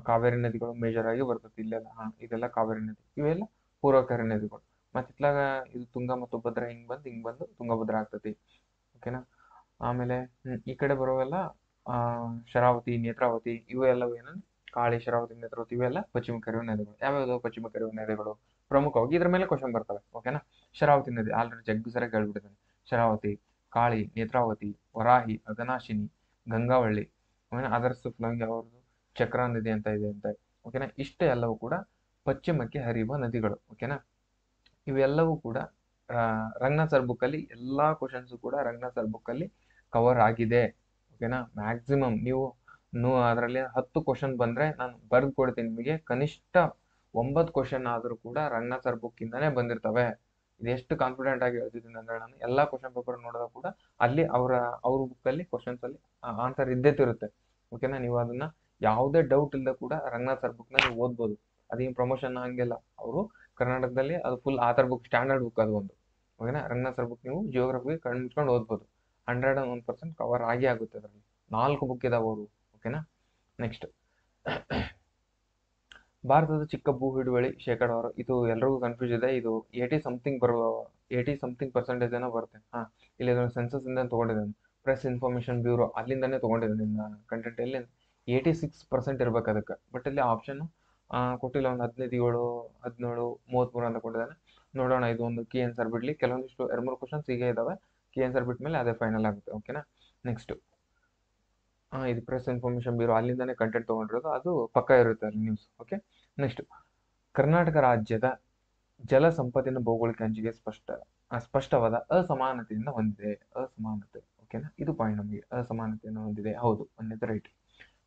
ಕಾವೇರಿ ನದಿಗಳು ಮೇಜರ್ ಆಗಿ ಬರ್ತದೆ ಇಲ್ಲೆಲ್ಲ. ಇದೆಲ್ಲ ಕಾವೇರಿ ನದಿ. ಇವೆಲ್ಲ ಪೂರ್ವಕ್ಕೆ ಹರಿಯುವ ನದಿಗಳು. ಮತ್ತೆ ಇತ್ಲಾಗ ಇದು ತುಂಗಾ ಮತ್ತು ಭದ್ರಾ ಹಿಂಗ್ ಬಂದು ತುಂಗಭದ್ರಾ ಆಗ್ತತಿ. ಓಕೆನಾ. ಆಮೇಲೆ ಈ ಕಡೆ ಬರೋವೆಲ್ಲ ಶರಾವತಿ, ನೇತ್ರಾವತಿ, ಇವು ಎಲ್ಲವೂ ಏನಂದ್ರೆ ಕಾಳಿ, ಶರಾವತಿ, ನೇತ್ರಾವತಿ ಇವೆಲ್ಲ ಪಶ್ಚಿಮ ಕರೆಯುವ ನದಿಗಳು. ಯಾವ್ಯಾವುದು ಪಶ್ಚಿಮ ಕರೆಯುವ ನದಿಗಳು ಪ್ರಮುಖವಾಗಿ ಇದ್ರ ಮೇಲೆ ಕ್ವಶನ್ ಬರ್ತವೆ. ಓಕೆನಾ. ಶರಾವತಿ ನದಿ ಆಲ್ರೆಡಿ ಜಗ್ಗಿ ಸರಿ ಕೇಳ್ಬಿಟ್ಟಿದ್ದಾನೆ. ಶರಾವತಿ, ಕಾಳಿ, ನೇತ್ರಾವತಿ, ವರಾಹಿ, ಅಘನಾಶಿನಿ, ಗಂಗಾವಳ್ಳಿ, ಅದರ್ಸ್ ಫ್ಲೋಯಿಂಗ್ ಯಾವ್ದು ಚಕ್ರಾ ನದಿ ಅಂತ ಇದೆ ಅಂತ. ಓಕೆನಾ. ಇಷ್ಟೇ ಎಲ್ಲವೂ ಕೂಡ ಪಶ್ಚಿಮಕ್ಕೆ ಹರಿಯುವ ನದಿಗಳು. ಓಕೆನಾ. ಇವೆಲ್ಲವೂ ಕೂಡ ರಂಗನಾಥ್ ಸರ್ ಬುಕ್ ಅಲ್ಲಿ ಎಲ್ಲಾ ಕ್ವಶನ್ಸ್ ಕೂಡ ರಂಗನಾಥ್ ಸರ್ ಬುಕ್ ಅಲ್ಲಿ ಕವರ್ ಆಗಿದೆ. ಓಕೆನಾ. ಮ್ಯಾಕ್ಸಿಮಮ್ ನೀವು ಅದರಲ್ಲಿ 10 ಕ್ವಶನ್ ಬಂದ್ರೆ ನಾನು ಬರ್ದು ಕೊಡ್ತೀನಿ ನಿಮಗೆ. ಕನಿಷ್ಠ 9 ಕ್ವಶನ್ ಆದ್ರೂ ಕೂಡ ರಂಗನಾಥ್ ಸರ್ ಬುಕ್ ಇಂದಾನೇ ಬಂದಿರ್ತವೆ. ಇದೆಷ್ಟು ಕಾನ್ಫಿಡೆಂಟ್ ಆಗಿ ಹೇಳ್ತಿದ್ದೀನಿ ಅಂದ್ರೆ ನಾನು ಎಲ್ಲಾ ಕ್ವಶನ್ ಪೇಪರ್ ನೋಡಿದಾಗ ಕೂಡ ಅಲ್ಲಿ ಅವ್ರ ಬುಕ್ ಅಲ್ಲಿ ಕ್ವಶನ್ಸ್ ಅಲ್ಲಿ ಆನ್ಸರ್ ಇದ್ದೇ ತಿರುತ್ತೆ. ಓಕೆನಾ. ನೀವು ಅದನ್ನ ಯಾವುದೇ ಡೌಟ್ ಇಲ್ಲದೆ ಕೂಡ ರಂಗನಾಥ್ ಸರ್ ಬುಕ್ ನ ನೀವು ಓದ್ಬೋದು. ಅದೇನು ಪ್ರಮೋಷನ್ ಹಂಗಿಲ್ಲ. ಅವರು ಕರ್ನಾಟಕದಲ್ಲಿ ಅದು full author book, standard book ಅದು ಒಂದು. ಓಕೆನಾ. ರಂಗನಾಥ್ ಸರ್ ಬುಕ್ ನೀವು ಜಿಯೋಗ್ರಫಿ ಕಣ್ಣು ಮುಚ್ಕೊಂಡು ಓದ್ಬೋದು. 101% ಕವರ್ ಆಗಿ ಆಗುತ್ತೆ ಅದರಲ್ಲಿ. 4 ಬುಕ್ ಇದಾವೆ ಅವರು. ಓಕೆನಾ. ನೆಕ್ಸ್ಟ್, ಭಾರತದ ಚಿಕ್ಕ ಭೂ ಹಿಡುವಳಿ ಶೇಕಡಾವಾರು. ಇದು ಎಲ್ರಿಗೂ ಕನ್ಫ್ಯೂಸ್ ಇದೆ. ಇದು 80 ಸಮಥಿಂಗ್ ಪರ್ಸೆಂಟೇಜ್ ಏನೋ ಬರುತ್ತೆ. ಇಲ್ಲಿ ಸೆನ್ಸಸ್ ಇಂದ ತಗೊಂಡಿದ್ದಾನೆ. ಪ್ರೆಸ್ ಇನ್ಫಾರ್ಮೇಶನ್ ಬ್ಯೂರೋ ಅಲ್ಲಿಂದಾನೇ ತಗೊಂಡಿದ್ದಾನೆ ಕಂಟೆಂಟ್. ಎಲ್ಲಿ 86% ಇರ್ಬೇಕು ಅದಕ್ಕೆ. ಬಟ್ ಇಲ್ಲಿ ಆಪ್ಷನ್ ಕೊಟ್ಟಿಲ್ಲ. ಒಂದು 15, 7, 17, 33 ಅಂತ ಕೊಟ್ಟಿದ್ದಾನೆ. ನೋಡೋಣ. ಇದು ಒಂದು ಕೀ ಆನ್ಸರ್ ಬಿಡ್ಲಿ. ಕೆಲವೊಂದಿಷ್ಟು 2-3 ಕ್ವಶನ್ಸ್ ಹೀಗೆ ಇದಾವೆ. ಕೀ ಆನ್ಸರ್ ಬಿಟ್ಮೇಲೆ ಅದೇ ಫೈನಲ್ ಆಗುತ್ತೆ. ಓಕೆನಾ. ನೆಕ್ಸ್ಟ್, ಇದು ಪ್ರೆಸ್ ಇನ್ಫಾರ್ಮೇಶನ್ ಬ್ಯೂರೋ ಅಲ್ಲಿಂದಾನೇ ಕಂಟೆಂಟ್ ತಗೊಂಡಿರೋದು. ಅದು ಪಕ್ಕ ಇರುತ್ತೆ ಅಲ್ಲಿ ನ್ಯೂಸ್. ಓಕೆ. ನೆಕ್ಸ್ಟ್, ಕರ್ನಾಟಕ ರಾಜ್ಯದ ಜಲ ಸಂಪತ್ತಿನ ಭೌಗೋಳಿಕ ಅಂಚಿಗೆ ಸ್ಪಷ್ಟವಾದ ಅಸಮಾನತೆಯಿಂದ ಹೊಂದಿದೆ. ಅಸಮಾನತೆ. ಓಕೆನಾ. ಇದು ಪಾಯಿಂಟ್ ನಮಗೆ. ಅಸಮಾನತೆಯನ್ನು ಹೊಂದಿದೆ. ಹೌದು, ಒಂದೇದು ರೈಟ್.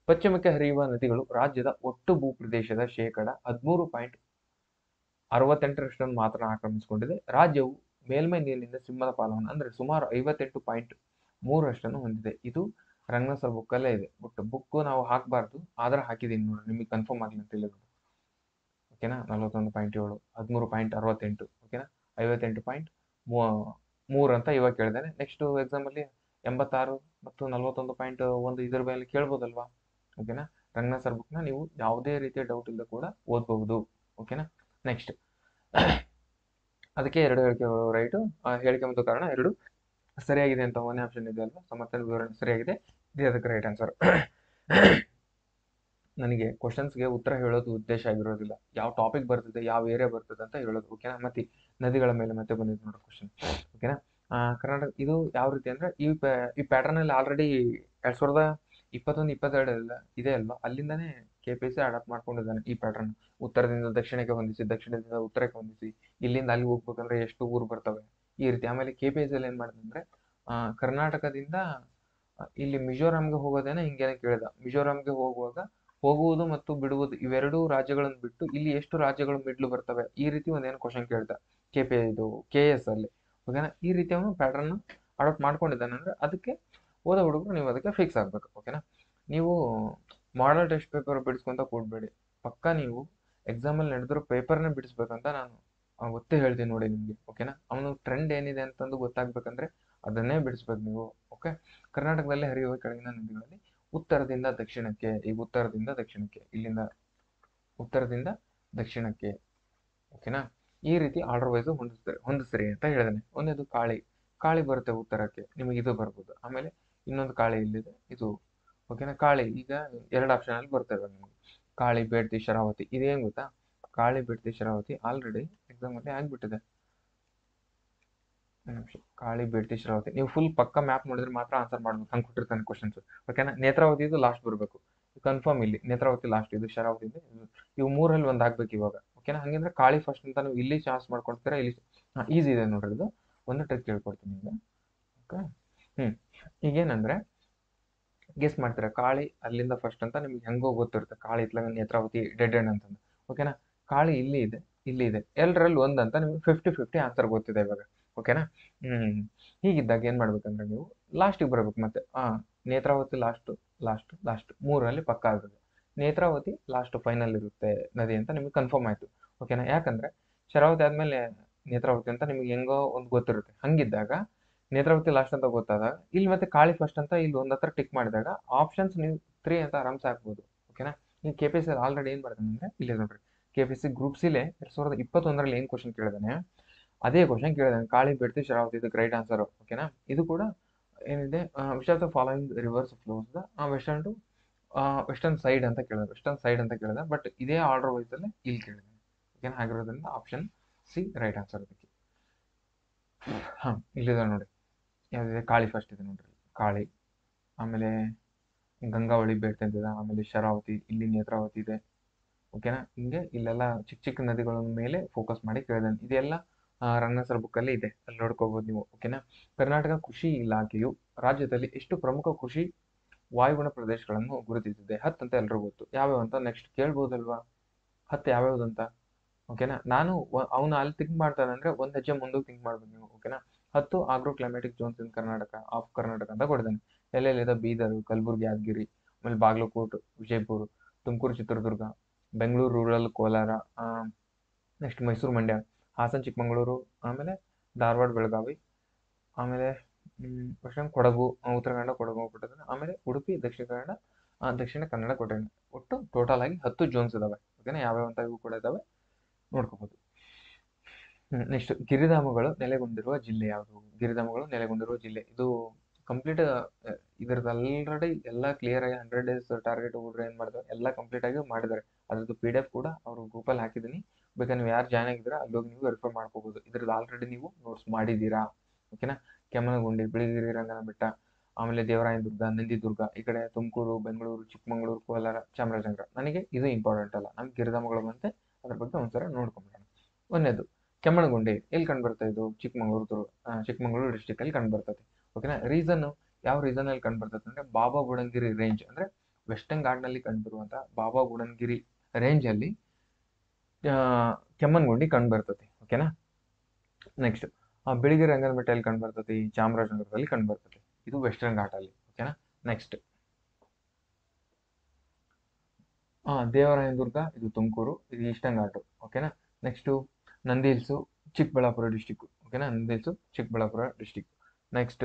ಪಶ್ಚಿಮಕ್ಕೆ ಹರಿಯುವ ನದಿಗಳು ರಾಜ್ಯದ ಒಟ್ಟು ಭೂಪ್ರದೇಶದ 13.68% ಮಾತ್ರ ಆಕ್ರಮಿಸಿಕೊಂಡಿದೆ. ರಾಜ್ಯವು ಮೇಲ್ಮೈ ನೀರಿನಿಂದ ಸಿಂಹದ ಪಾಲವನ್ನು ಅಂದ್ರೆ ಸುಮಾರು 58.3% ಹೊಂದಿದೆ. ಇದು ರಂಗನಾಥ್ ಸರ್ ಬುಕ್ ಅಲ್ಲೇ ಇದೆ. ಬಟ್ ಬುಕ್ ನಾವು ಹಾಕಬಾರ್ದು, ಆದ್ರೆ ಹಾಕಿದೀನಿ ನೋಡಿ, ನಿಮಗೆ ಕನ್ಫರ್ಮ್ ಆಗಲಿ ಅಂತ ಹೇಳಿದ್ರು. ಓಕೆನಾ. 41.7, 13.68. ಓಕೆನಾ. 58.3 ಅಂತ ಇವಾಗ ಕೇಳಿದಾನೆ. ನೆಕ್ಸ್ಟ್ ಎಕ್ಸಾಮ್ ಅಲ್ಲಿ 86 ಮತ್ತು 41.1 ಇದ್ರ ಮೇಲೆ ಕೇಳ್ಬೋದಲ್ವಾ. ಓಕೆನಾ. ರಂಗನಾಥ್ ಸರ್ ಬುಕ್ ನ ನೀವು ಯಾವುದೇ ರೀತಿಯ ಡೌಟ್ ಇಲ್ಲದೆ ಕೂಡ ಓದಬಹುದು. ಓಕೆನಾ. ನೆಕ್ಸ್ಟ್, ಅದಕ್ಕೆ 2 ಹೇಳಿಕೆ ರೈಟ್. ಹೇಳಿಕೆ ಮತ್ತು ಕಾರಣ 2 ಸರಿಯಾಗಿದೆ ಅಂತ ಒಂದೇ ಆಪ್ಷನ್ ಇದೆ ಅಲ್ವಾ. ಸಮರ್ಥನೆ ವಿವರಣೆ ಸರಿಯಾಗಿದೆ. ಇದು ಅದಕ್ಕೆ ರೈಟ್ ಆನ್ಸರ್. ನನಗೆ ಕ್ವಶನ್ಸ್ಗೆ ಉತ್ತರ ಹೇಳೋದು ಉದ್ದೇಶ ಆಗಿರೋದಿಲ್ಲ. ಯಾವ ಟಾಪಿಕ್ ಬರ್ತದೆ, ಯಾವ ಏರಿಯಾ ಬರ್ತದೆ ಅಂತ ಹೇಳೋದು. ಓಕೆನಾ. ಮತ್ತೆ ನದಿಗಳ ಮೇಲೆ ಮತ್ತೆ ಬಂದಿದ್ದು ನೋಡೋ ಕ್ವಶನ್. ಓಕೆನಾ. ಕರ್ನಾಟಕ ಇದು ಯಾವ ರೀತಿ ಅಂದ್ರೆ ಈ ಪ್ಯಾಟರ್ನ್ ಅಲ್ಲಿ ಆಲ್ರೆಡಿ 2021-22 ಇದೆ ಅಲ್ವಾ. ಅಲ್ಲಿಂದಾನೇ KPSC ಅಡಾಪ್ಟ್ ಮಾಡ್ಕೊಂಡಿದ್ದಾನೆ ಈ ಪ್ಯಾಟರ್ನ್. ಉತ್ತರದಿಂದ ದಕ್ಷಿಣಕ್ಕೆ ಹೊಂದಿಸಿ, ದಕ್ಷಿಣದಿಂದ ಉತ್ತರಕ್ಕೆ ಹೊಂದಿಸಿ, ಇಲ್ಲಿಂದ ಅಲ್ಲಿ ಹೋಗ್ಬೇಕಂದ್ರೆ ಎಷ್ಟು ಊರು ಬರ್ತವೆ ಈ ರೀತಿ. ಆಮೇಲೆ KPSC ಅಲ್ಲಿ ಏನ್ ಮಾಡಿದೆ ಅಂದ್ರೆ ಕರ್ನಾಟಕದಿಂದ ಇಲ್ಲಿ ಮಿಜೋರಾಂಗೆ ಹೋಗೋದೇನೆ ಹಿಂಗೇನೆ ಕೇಳಿದ. ಮಿಜೋರಾಂಗೆ ಹೋಗುವುದು ಮತ್ತು ಬಿಡುವುದು ಇವೆರಡೂ ರಾಜ್ಯಗಳನ್ನು ಬಿಟ್ಟು ಇಲ್ಲಿ ಎಷ್ಟು ರಾಜ್ಯಗಳು ಮಿಡ್ಲು ಬರ್ತವೆ ಈ ರೀತಿ ಒಂದೇನು ಕ್ವಶನ್ ಕೇಳ್ದ KS ಅಲ್ಲಿ. ಓಕೆನಾ. ಈ ರೀತಿ ಅವನು ಪ್ಯಾಟರ್ನ್ ಅಡಾಪ್ಟ್ ಮಾಡ್ಕೊಂಡಿದ್ದಾನೆ ಅಂದ್ರೆ ಅದಕ್ಕೆ ಓದೋ ಹುಡುಗರು ನೀವು ಅದಕ್ಕೆ ಫಿಕ್ಸ್ ಆಗ್ಬೇಕು. ಓಕೆನಾ. ನೀವು ಮಾಡಲ್ ಟೆಸ್ಟ್ ಪೇಪರ್ ಬಿಡಿಸ್ಕೊಂತ ಕೂಡ್ಬೇಡಿ. ಪಕ್ಕ ನೀವು ಎಕ್ಸಾಮ್ ಅಲ್ಲಿ ನಡೆದಿರೋ ಪೇಪರ್ನ ಬಿಡಿಸ್ಬೇಕಂತ ನಾನು ಒತ್ತೇ ಹೇಳ್ತೀನಿ ನೋಡಿ ನಿಮ್ಗೆ. ಓಕೆನಾ. ಅವನು ಟ್ರೆಂಡ್ ಏನಿದೆ ಅಂತಂದು ಗೊತ್ತಾಗ್ಬೇಕಂದ್ರೆ ಅದನ್ನೇ ಬಿಡಿಸ್ಬೇಕು ನೀವು. ಓಕೆ. ಕರ್ನಾಟಕದಲ್ಲಿ ಹರಿಯುವ ಕೆಳಗಿನ ನದಿಗಳಲ್ಲಿ ಉತ್ತರದಿಂದ ದಕ್ಷಿಣಕ್ಕೆ, ಈಗ ಉತ್ತರದಿಂದ ದಕ್ಷಿಣಕ್ಕೆ, ಇಲ್ಲಿಂದ ಉತ್ತರದಿಂದ ದಕ್ಷಿಣಕ್ಕೆ. ಓಕೆನಾ. ಈ ರೀತಿ ಆರ್ಡರ್ ವೈಸ್ ಹೊಂದಿಸ್ರಿ ಅಂತ ಹೇಳಿದಾನೆ. ಒಂದೇದು ಕಾಳಿ ಬರುತ್ತೆ ಉತ್ತರಕ್ಕೆ, ನಿಮಗೆ ಇದು ಬರ್ಬೋದು. ಆಮೇಲೆ ಇನ್ನೊಂದು ಕಾಳಿ ಇಲ್ಲಿದೆ, ಇದು. ಓಕೆನಾ. ಕಾಳಿ ಈಗ 2 ಆಪ್ಷನ್ ಅಲ್ಲಿ ಬರ್ತವೆ ನಿಮಗೆ. ಕಾಳಿ, ಬೇಡ್ತಿ, ಶರಾವತಿ. ಇದೇನ್ ಗೊತ್ತಾ, ಕಾಳಿ, ಬೇಡ್ತಿ, ಶರಾವತಿ ಆಲ್ರೆಡಿ ಎಕ್ಸಾಮ್ ಅಲ್ಲಿ ಆಗ್ಬಿಟ್ಟಿದೆ. ಕಾಳಿ, ಬೇಡ್ತಿ, ಶರಾವತಿ ನೀವು ಫುಲ್ ಪಕ್ಕ ಮ್ಯಾಪ್ ನೋಡಿದ್ರೆ ಮಾತ್ರ ಆನ್ಸರ್ ಮಾಡ್ಬೇಕು. ಹಂಗೆ ಕೊಟ್ಟಿರ್ತಾನೆ ಕ್ವಶನ್ಸ್. ಓಕೆನಾ. ನೇತ್ರಾವತಿ ಇದು ಲಾಸ್ಟ್ ಬರಬೇಕು ಕನ್ಫರ್ಮ್. ಇಲ್ಲಿ ನೇತ್ರಾವತಿ ಲಾಸ್ಟ್, ಇದು ಶರಾವತಿ ಇದೆ. ಇವು 3ರಲ್ಲಿ ಒಂದು ಆಗ್ಬೇಕು ಇವಾಗ. ಓಕೆನಾ. ಹಂಗಂದ್ರೆ ಕಾಳಿ ಫಸ್ಟ್ ಅಂತ ನೀವು ಇಲ್ಲಿ ಚಾನ್ಸ್ ಮಾಡ್ಕೊಳ್ತೀರಾ. ಇಲ್ಲಿ ಈಸಿ ಇದೆ ನೋಡ್ರಿ. ಇದು ಒಂದು ಟ್ರಿಕ್ ಹೇಳ್ಕೊಡ್ತೀನಿ ಈಗ. ಓಕೆ. ಈಗೇನಂದ್ರೆ ಗೆಸ್ ಮಾಡ್ತೀರಾ ಕಾಳಿ ಅಲ್ಲಿಂದ ಫಸ್ಟ್ ಅಂತ ನಿಮ್ಗೆ ಹೆಂಗೋ ಗೊತ್ತಿರುತ್ತೆ. ಕಾಳಿ ಇತ್ಲಾಗ ನೇತ್ರಾವತಿ ಡೆಡ್ ಎಂಡ್ ಅಂತಂದು. ಓಕೆನಾ. ಕಾಳಿ ಇಲ್ಲಿ ಇದೆ, ಇಲ್ಲಿ ಇದೆ. ಎಲ್ಲರಲ್ಲಿ ಒಂದಂತ ನಿಮ್ಗೆ 50-50 ಆನ್ಸರ್ ಗೊತ್ತಿದೆ ಇವಾಗ. ಓಕೆನಾ. ಹೀಗಿದ್ದಾಗ ಏನ್ ಮಾಡ್ಬೇಕಂದ್ರೆ ನೀವು ಲಾಸ್ಟಿಗೆ ಬರ್ಬೇಕು ಮತ್ತೆ. ನೇತ್ರಾವತಿ ಲಾಸ್ಟ್ 3ರಲ್ಲಿ ಪಕ್ಕ ಆಗುತ್ತೆ. ನೇತ್ರಾವತಿ ಲಾಸ್ಟ್ ಫೈನಲ್ ಇರುತ್ತೆ ನದಿ ಅಂತ ನಿಮ್ಗೆ ಕನ್ಫರ್ಮ್ ಆಯ್ತು. ಓಕೆನಾ. ಯಾಕಂದ್ರೆ ಶರಾವತಿ ಆದ್ಮೇಲೆ ನೇತ್ರಾವತಿ ಅಂತ ನಿಮ್ಗೆ ಹೆಂಗೋ ಒಂದು ಗೊತ್ತಿರುತ್ತೆ. ಹಂಗಿದ್ದಾಗ ನೇತ್ರಾವತಿ ಲಾಸ್ಟ್ ಅಂತ ಗೊತ್ತಾದಾಗ ಇಲ್ಲಿ ಮತ್ತೆ ಕಾಳಿ ಫಸ್ಟ್ ಅಂತ ಇಲ್ಲಿ ಒಂದ್ ಹತ್ರ ಟಿಕ್ ಮಾಡಿದಾಗ ಆಪ್ಷನ್ಸ್ ನೀವು 3 ಅಂತ ಆರಾಮ್ಸೆ ಹಾಕ್ಬೋದು. ಓಕೆನಾ. ಈ KPSC ಆಲ್ರೆಡಿ ಏನ್ ಬರ್ತಾನೆ ಅಂದ್ರೆ ಇಲ್ಲಿ ನೋಡ್ರಿ. KPSC ಗ್ರೂಪ್ ಸಿಲೆ 2021ರಲ್ಲಿ ಏನ್ ಕ್ವಶನ್ ಕೇಳಿದಾನೆ ಅದೇ ಕ್ವಶನ್ ಕೇಳಿದಾನೆ. ಕಾಳಿ, ಬೇಡ್ತಿ, ಶರಾವತಿ ಇದಕ್ಕೆ ರೈಟ್ ಆನ್ಸರ್. ಓಕೆನಾ. ಇದು ಕೂಡ ಏನಿದೆ, which of the following rivers flows the western to western side ಅಂತ ಕೇಳಿದೆ, ವೆಸ್ಟರ್ನ್ ಸೈಡ್ ಅಂತ ಕೇಳಿದೆ, ಬಟ್ ಇದೇ ಆರ್ಡರ್ ವೈಸಲ್ಲೇ ಇಲ್ಲಿ ಕೇಳಿದೆ. ಓಕೆನಾ, ಹಾಗಿರೋದ್ರಿಂದ ಆಪ್ಷನ್ ಸಿ ರೈಟ್ ಆನ್ಸರ್ ಅದಕ್ಕೆ. ಹಾಂ, ಇಲ್ಲಿದೆ ನೋಡಿ, ಯಾವುದಿದೆ, ಕಾಳಿ ಫಸ್ಟ್ ಇದೆ ನೋಡ್ರಿ, ಕಾಳಿ. ಆಮೇಲೆ ಗಂಗಾವಳಿ ಬೇಡ್ತಾ ಇದ್ದಿದೆ, ಆಮೇಲೆ ಶರಾವತಿ, ಇಲ್ಲಿ ನೇತ್ರಾವತಿ ಇದೆ. ಓಕೆನಾ, ಹಿಂಗೆ ಇಲ್ಲೆಲ್ಲ ಚಿಕ್ಕ ಚಿಕ್ಕ ನದಿಗಳ ಮೇಲೆ ಫೋಕಸ್ ಮಾಡಿ ಕೇಳಿದಾನೆ. ಇದೆಲ್ಲ ರಂಗಸರ್ ಬುಕ್ಕಲ್ಲಿ ಇದೆ, ಅಲ್ಲಿ ನೋಡ್ಕೋಬಹುದು ನೀವು. ಓಕೆನಾ, ಕರ್ನಾಟಕ ಕೃಷಿ ಇಲಾಖೆಯು ರಾಜ್ಯದಲ್ಲಿ ಎಷ್ಟು ಪ್ರಮುಖ ಕೃಷಿ ವಾಯುಗುಣ ಪ್ರದೇಶಗಳನ್ನು ಗುರುತಿಸಿದೆ? 10 ಅಂತ ಎಲ್ರಿಗೂ ಗೊತ್ತು, ಯಾವ್ಯಾವ ಅಂತ ನೆಕ್ಸ್ಟ್ ಕೇಳ್ಬೋದಲ್ವಾ, 10 ಯಾವ್ಯಾವ್ದು ಅಂತ. ಓಕೆನಾ, ನಾನು ಅವನು ಅಲ್ಲಿ ಥಿಂಕ್ ಮಾಡ್ತಾನೆ ಅಂದ್ರೆ ಒಂದ್ ಹೆಜ್ಜೆ ಮುಂದಕ್ಕೆ ಥಿಂಕ್ ಮಾಡ್ಬೇಕು ನೀವು. ಓಕೆನಾ, 10 agro climatic zones in Karnataka of Karnataka ಅಂತ ಕೊಡಿದ್ದಾನೆ. ಎಲ್ಲೆಲ್ಲಿದೆ? ಬೀದರ್, ಕಲಬುರ್ಗಿ, ಯಾದಗಿರಿ, ಆಮೇಲೆ ಬಾಗಲಕೋಟ್, ವಿಜಯಪುರ, ತುಮಕೂರು, ಚಿತ್ರದುರ್ಗ, ಬೆಂಗಳೂರು ರೂರಲ್, ಕೋಲಾರ, ನೆಕ್ಸ್ಟ್ ಮೈಸೂರು, ಮಂಡ್ಯ, ಹಾಸನ, ಚಿಕ್ಕಮಗಳೂರು, ಆಮೇಲೆ ಧಾರವಾಡ, ಬೆಳಗಾವಿ, ಆಮೇಲೆ ಪಶ್ಚಿಮ ಕೊಡಗು, ಉತ್ತರ ಕನ್ನಡ, ಕೊಡಗು ಕೊಟ್ಟಿದ್ದಾನೆ, ಆಮೇಲೆ ಉಡುಪಿ, ದಕ್ಷಿಣ ಕನ್ನಡ ಕೊಟ್ಟಿದ್ದಾನೆ. ಒಟ್ಟು ಟೋಟಲ್ ಆಗಿ 10 ಝೋನ್ಸ್ ಇದಾವೆ. ಓಕೆನಾ, ಯಾವ್ಯಾವ ಅಂತ ಇವು ಕೂಡ ಇದಾವೆ, ನೋಡ್ಕೋಬಹುದು. ನೆಕ್ಸ್ಟ್, ಗಿರಿಧಾಮಗಳು ನೆಲೆಗೊಂಡಿರುವ ಜಿಲ್ಲೆ ಯಾವುದು? ಗಿರಿಧಾಮಗಳು ನೆಲೆಗೊಂಡಿರುವ ಜಿಲ್ಲೆ, ಇದು ಕಂಪ್ಲೀಟ್ ಇದ್ರದ್ದು ಆಲ್ರೆಡಿ ಎಲ್ಲ ಕ್ಲಿಯರ್ ಆಗಿ 100 days ಟಾರ್ಗೆಟ್ ಹುಡುಗರು ಏನ್ ಮಾಡಿದಾರೆ, ಎಲ್ಲ ಕಂಪ್ಲೀಟ್ ಆಗಿ ಮಾಡಿದ್ದಾರೆ. ಅದ್ರದ್ದು PDF ಕೂಡ ಅವರು ಗ್ರೂಪಲ್ಲಿ ಹಾಕಿದ್ದೀನಿ, ಬೇಕಾದ್ರೆ ನೀವು ಯಾರು ಜಾಯ್ನ್ ಆಗಿದ್ದೀರಾ ಅಲ್ಲಿ ಹೋಗಿ ನೀವು ವೆರಿಫೈ ಮಾಡ್ಕೋಬಹುದು. ಇದ್ರದ್ದು ಆಲ್ರೆಡಿ ನೀವು ನೋಟ್ಸ್ ಮಾಡಿದ್ದೀರಾ. ಓಕೆನಾ, ಕೆಮ್ಮನಗುಂಡಿ, ಬಿಳಿಗಿರಿ ರಂಗನ ಬೆಟ್ಟ, ಆಮೇಲೆ ದೇವರಾಯನದುರ್ಗ, ನಂದಿದುರ್ಗ, ಈ ಕಡೆ ತುಮಕೂರು, ಬೆಂಗಳೂರು, ಚಿಕ್ಕಮಗಳೂರು, ಕೋಲಾರ, ಚಾಮರಾಜನಗರ. ನನಗೆ ಇದು ಇಂಪಾರ್ಟೆಂಟ್ ಅಲ್ಲ, ನಮ್ಗೆ ಗಿರಿಧಾಮಗಳು ಬಂತೆ, ಅದ್ರ ಬಗ್ಗೆ ಒಂದ್ಸಲ ನೋಡ್ಕೊಂಡ್ಬಿಡೋಣ. ಒಂದೇದು ಕೆಮ್ಮಣ್ಣಗುಂಡಿ ಎಲ್ಲಿ ಕಂಡು ಬರ್ತಾ ಇದು? ಚಿಕ್ಕಮಗಳೂರು ಡಿಸ್ಟಿಕ್ ಅಲ್ಲಿ ಕಂಡು ಬರ್ತದೆ. ಓಕೆನಾ, ರೀಸನ್ ಯಾವ ರೀಸನ್ ಅಲ್ಲಿ ಕಂಡು ಬರ್ತದೆ ಅಂದ್ರೆ ಬಾಬಾ ಬುಡನ್ಗಿರಿ ರೇಂಜ್, ಅಂದ್ರೆ ವೆಸ್ಟರ್ನ್ ಘಾಟ್ ನಲ್ಲಿ ಕಂಡುಬರುವಂತ ಬಾಬಾ ಬುಡನ್ಗಿರಿ ರೇಂಜ್ ಅಲ್ಲಿ ಕೆಮ್ಮಣ್ಣಗುಂಡಿ ಕಂಡು ಬರ್ತದೆ. ಓಕೆನಾ, ನೆಕ್ಸ್ಟ್ ಬಿಳಿಗಿರಿ ರಂಗನ ಬೆಟ್ಟ ಎಲ್ಲಿ ಕಂಡು ಬರ್ತದೆ? ಚಾಮರಾಜನಗರದಲ್ಲಿ ಕಂಡು ಬರ್ತದೆ, ಇದು ವೆಸ್ಟರ್ನ್ ಘಾಟ್ ಅಲ್ಲಿ. ಓಕೆನಾ, ನೆಕ್ಸ್ಟ್ ದೇವರಾಯನದುರ್ಗ, ಇದು ತುಮಕೂರು, ಇದು ಈಸ್ಟರ್ನ್ ಘಾಟು. ಓಕೆನಾ, next Nandi hills, Chikkaballapur district. ಓಕೆನಾ, Nandi hills, Chikkaballapur district. Next